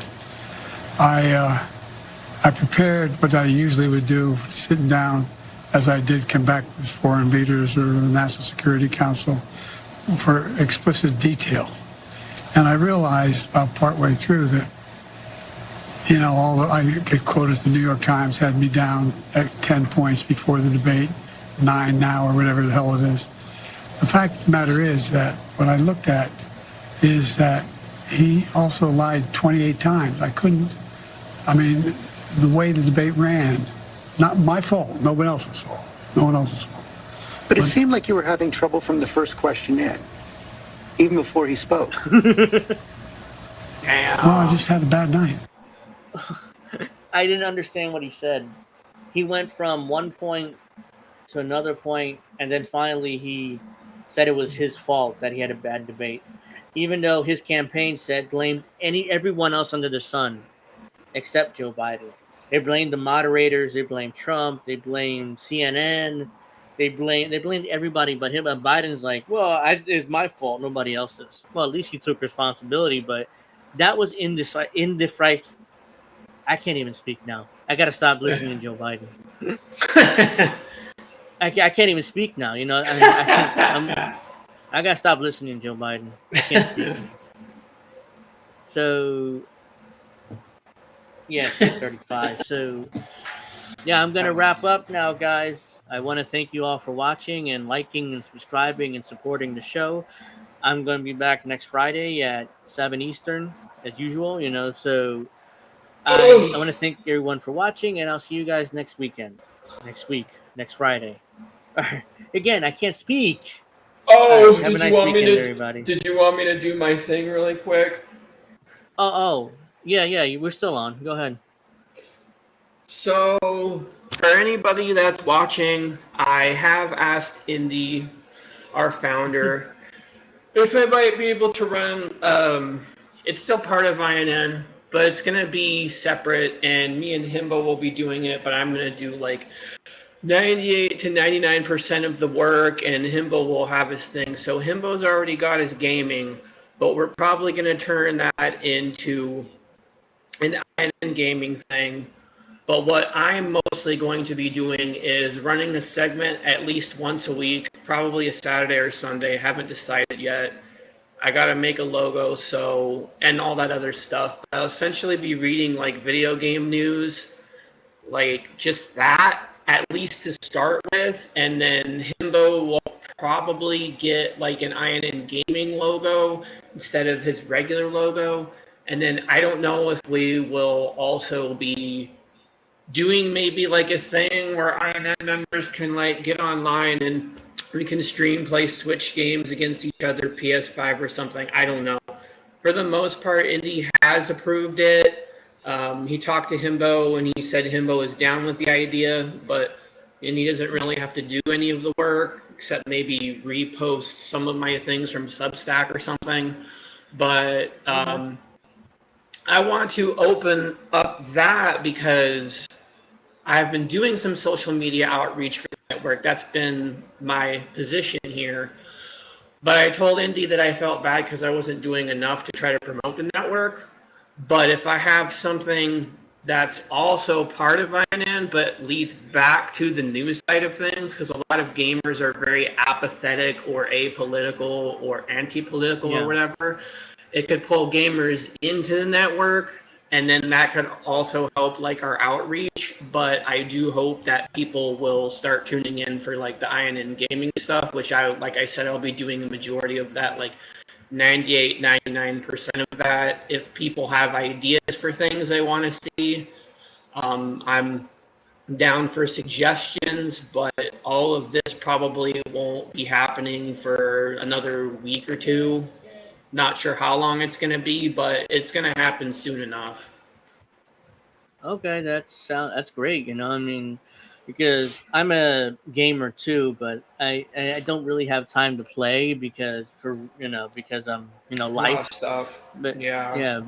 [SPEAKER 6] I prepared what I usually would do, sitting down, as I did come back with foreign leaders or the National Security Council, for explicit detail. And I realized about partway through that, I get quoted, the New York Times had me down at 10 points before the debate, 9 now, or whatever the hell it is. The fact of the matter is that what I looked at is that he also lied 28 times. The way the debate ran, not my fault, no one else's fault. No one else's fault.
[SPEAKER 19] But it seemed like you were having trouble from the first question in, even before he spoke.
[SPEAKER 6] Well, I just had a bad night.
[SPEAKER 1] I didn't understand what he said. He went from one point to another point, and then finally he said it was his fault that he had a bad debate, even though his campaign blamed everyone else under the sun except Joe Biden. They blamed the moderators, they blamed Trump, they blamed CNN, they blamed everybody but him. But Biden's like, well, it's my fault, nobody else's. Well, at least he took responsibility, but that was indifferent. I can't even speak now. I gotta stop listening to Joe Biden. I can't even speak now. I gotta stop listening to Joe Biden. I can't speak. So yeah, 6:35. So yeah, I'm gonna wrap up now, guys. I want to thank you all for watching and liking and subscribing and supporting the show. I'm gonna be back next Friday at 7 Eastern as usual. So I want to thank everyone for watching, and I'll see you guys next week, next Friday. Again, I can't speak.
[SPEAKER 2] Oh,
[SPEAKER 1] have a nice weekend, everybody.
[SPEAKER 2] Did you want me to do my thing really quick?
[SPEAKER 1] Yeah, we're still on. Go ahead.
[SPEAKER 2] So, for anybody that's watching, I have asked Indy, our founder, if I might be able to run. It's still part of INN, but it's going to be separate, and me and Himbo will be doing it, but I'm going to do 98 to 99% of the work, and Himbo will have his thing. So Himbo's already got his gaming, but we're probably going to turn that into an INN gaming thing. But what I'm mostly going to be doing is running a segment at least once a week, probably a Saturday or Sunday. Haven't decided yet. I got to make a logo, and all that other stuff. I'll essentially be reading video game news, just that, at least to start with, and then Himbo will probably get an INN gaming logo instead of his regular logo. And then I don't know if we will also be doing maybe a thing where INN members can get online and we can stream play Switch games against each other, PS5 or something. I don't know. For the most part, Indy has approved it. He talked to Himbo, and he said Himbo is down with the idea, but Indy doesn't really have to do any of the work except maybe repost some of my things from Substack or something. But I want to open up that because I've been doing some social media outreach for the network. That's been my position here. But I told Indy that I felt bad because I wasn't doing enough to try to promote the network. But if I have something that's also part of INN but leads back to the news side of things, because a lot of gamers are very apathetic or apolitical or anti-political or whatever, it could pull gamers into the network, and then that could also help like our outreach. But I do hope that people will start tuning in for like the INN gaming stuff, which like I said, I'll be doing the majority of that, like 98, 99% of that. If people have ideas for things they want to see, I'm down for suggestions, but all of this probably won't be happening for another week or two. Not sure how long it's going to be, but it's going to happen soon enough.
[SPEAKER 1] Okay, that's great. I mean, because I'm a gamer too, but I don't really have time to play because because I'm
[SPEAKER 2] A lot
[SPEAKER 1] life.
[SPEAKER 2] of stuff.
[SPEAKER 1] But
[SPEAKER 2] Yeah.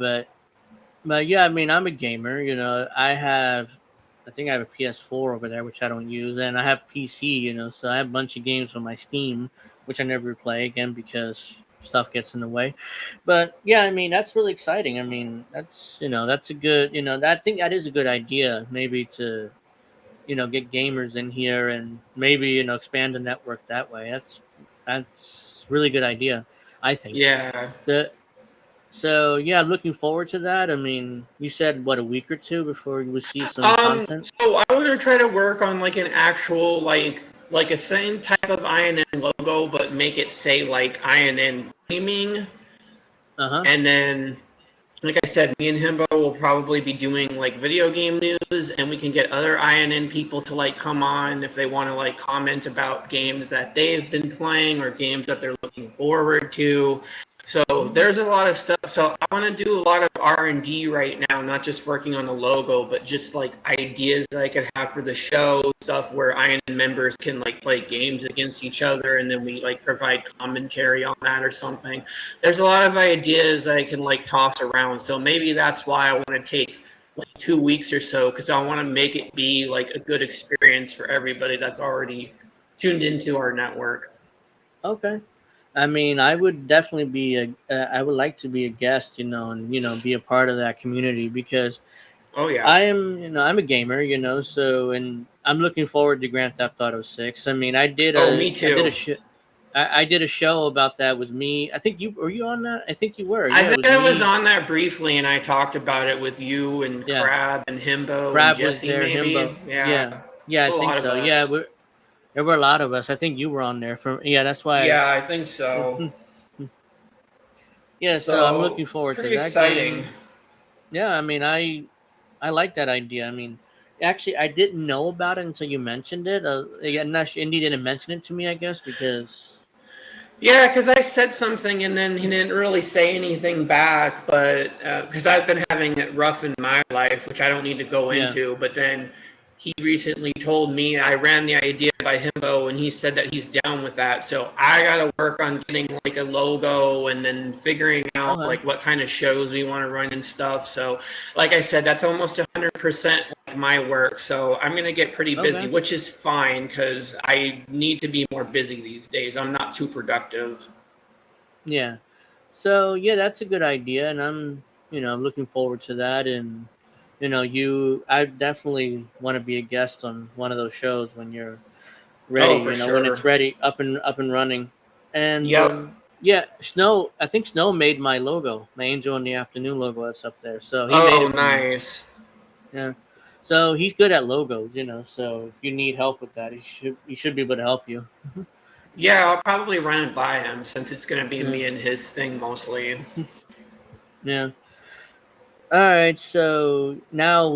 [SPEAKER 1] but yeah, I mean, I'm a gamer. I think I have a PS4 over there which I don't use, and I have PC. So I have a bunch of games on my Steam which I never play again because stuff gets in the way. But yeah, I mean, that's really exciting. I mean, that's a good, I think that is a good idea, maybe to get gamers in here and maybe expand the network that way. That's really good idea, I think.
[SPEAKER 2] Yeah.
[SPEAKER 1] So yeah, looking forward to that. I mean, you said what, a week or two before you would see some content?
[SPEAKER 2] So I want to try to work on like an actual like a same type of INN logo, but make it say like INN gaming. And then, like I said, me and Himbo will probably be doing like video game news, and we can get other INN people to like come on if they want to like comment about games that they've been playing or games that they're looking forward to. So there's a lot of stuff. So I want to do a lot of R&D right now, not just working on the logo, but just like ideas that I could have for the show, stuff where INN members can like play games against each other, and then we like provide commentary on that or something. There's a lot of ideas that I can like toss around. So maybe that's why I want to take like 2 weeks or so, because I want to make it be like a good experience for everybody that's already tuned into our network.
[SPEAKER 1] Okay. I mean, I would definitely be I would like to be a guest, and be a part of that community because I am, I'm a gamer, so, and I'm looking forward to Grand Theft Auto 6. I mean,
[SPEAKER 2] me too.
[SPEAKER 1] I did a show about that with me. I think were you on that? I think you were.
[SPEAKER 2] I
[SPEAKER 1] Yeah, it
[SPEAKER 2] think
[SPEAKER 1] was
[SPEAKER 2] I was
[SPEAKER 1] me.
[SPEAKER 2] on that briefly, and I talked about it with you and Crab and Himbo and
[SPEAKER 1] Crab was
[SPEAKER 2] Jesse,
[SPEAKER 1] there,
[SPEAKER 2] maybe.
[SPEAKER 1] Himbo.
[SPEAKER 2] Yeah.
[SPEAKER 1] Yeah, I
[SPEAKER 2] A
[SPEAKER 1] think
[SPEAKER 2] lot of
[SPEAKER 1] so. Yeah,
[SPEAKER 2] us.
[SPEAKER 1] there were a lot of us. I think you were on there that's why.
[SPEAKER 2] Yeah, I think so.
[SPEAKER 1] Yeah, so I'm looking forward to
[SPEAKER 2] pretty
[SPEAKER 1] that
[SPEAKER 2] exciting.
[SPEAKER 1] game. Yeah, I mean, I like that idea. I mean, actually, I didn't know about it until you mentioned it. Indy didn't mention it to me, I guess, because.
[SPEAKER 2] Yeah, because I said something and then he didn't really say anything back, but because I've been having it rough in my life, which I don't need to go into, but then he recently told me, I ran the idea by Himbo, and he said that he's down with that. So I got to work on getting like a logo and then figuring out like what kind of shows we want to run and stuff. So like I said, that's almost 100% like my work. So I'm going to get pretty busy, which is fine because I need to be more busy these days. I'm not too productive.
[SPEAKER 1] Yeah. So yeah, that's a good idea, and I'm looking forward to that. And I definitely want to be a guest on one of those shows when you're ready.
[SPEAKER 2] For
[SPEAKER 1] When it's
[SPEAKER 2] sure.
[SPEAKER 1] ready, up and running. And
[SPEAKER 2] Yep.
[SPEAKER 1] yeah, Snow. I think Snow made my logo, my Angel in the Afternoon logo that's up there. So he made it for me.
[SPEAKER 2] Nice.
[SPEAKER 1] Yeah. So he's good at logos, So if you need help with that, he should be able to help you.
[SPEAKER 2] Yeah, I'll probably run it by him since it's going to be me and his thing mostly.
[SPEAKER 1] Yeah. All right, so now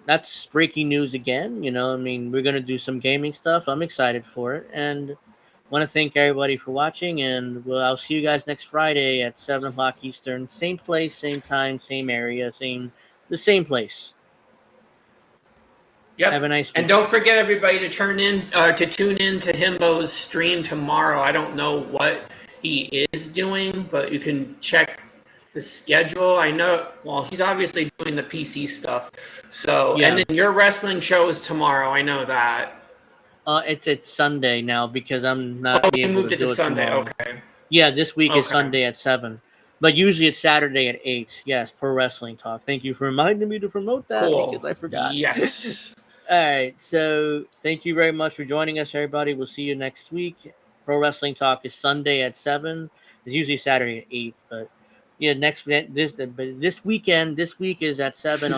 [SPEAKER 1] that's breaking news again. I mean, we're going to do some gaming stuff. I'm excited for it. And want to thank everybody for watching, and I'll see you guys next Friday at 7 o'clock Eastern. Same place, same time, same area, the same place.
[SPEAKER 2] Yep.
[SPEAKER 1] Have a nice week.
[SPEAKER 2] And don't forget, everybody, to tune in to Himbo's stream tomorrow. I don't know what he is doing, but you can check the schedule. I know, well, he's obviously doing the PC stuff. So,
[SPEAKER 1] Yeah.
[SPEAKER 2] and then your wrestling show is tomorrow. I know that.
[SPEAKER 1] It's Sunday now because I'm not being able to do it
[SPEAKER 2] Sunday.
[SPEAKER 1] tomorrow.
[SPEAKER 2] Okay.
[SPEAKER 1] Yeah, this week is
[SPEAKER 2] Okay.
[SPEAKER 1] Sunday at 7. But usually it's Saturday at 8. Yes, Pro Wrestling Talk. Thank you for reminding me to promote that because I forgot.
[SPEAKER 2] Yes.
[SPEAKER 1] All right, so thank you very much for joining us, everybody. We'll see you next week. Pro Wrestling Talk is Sunday at 7. It's usually Saturday at 8, but yeah, this week is at 7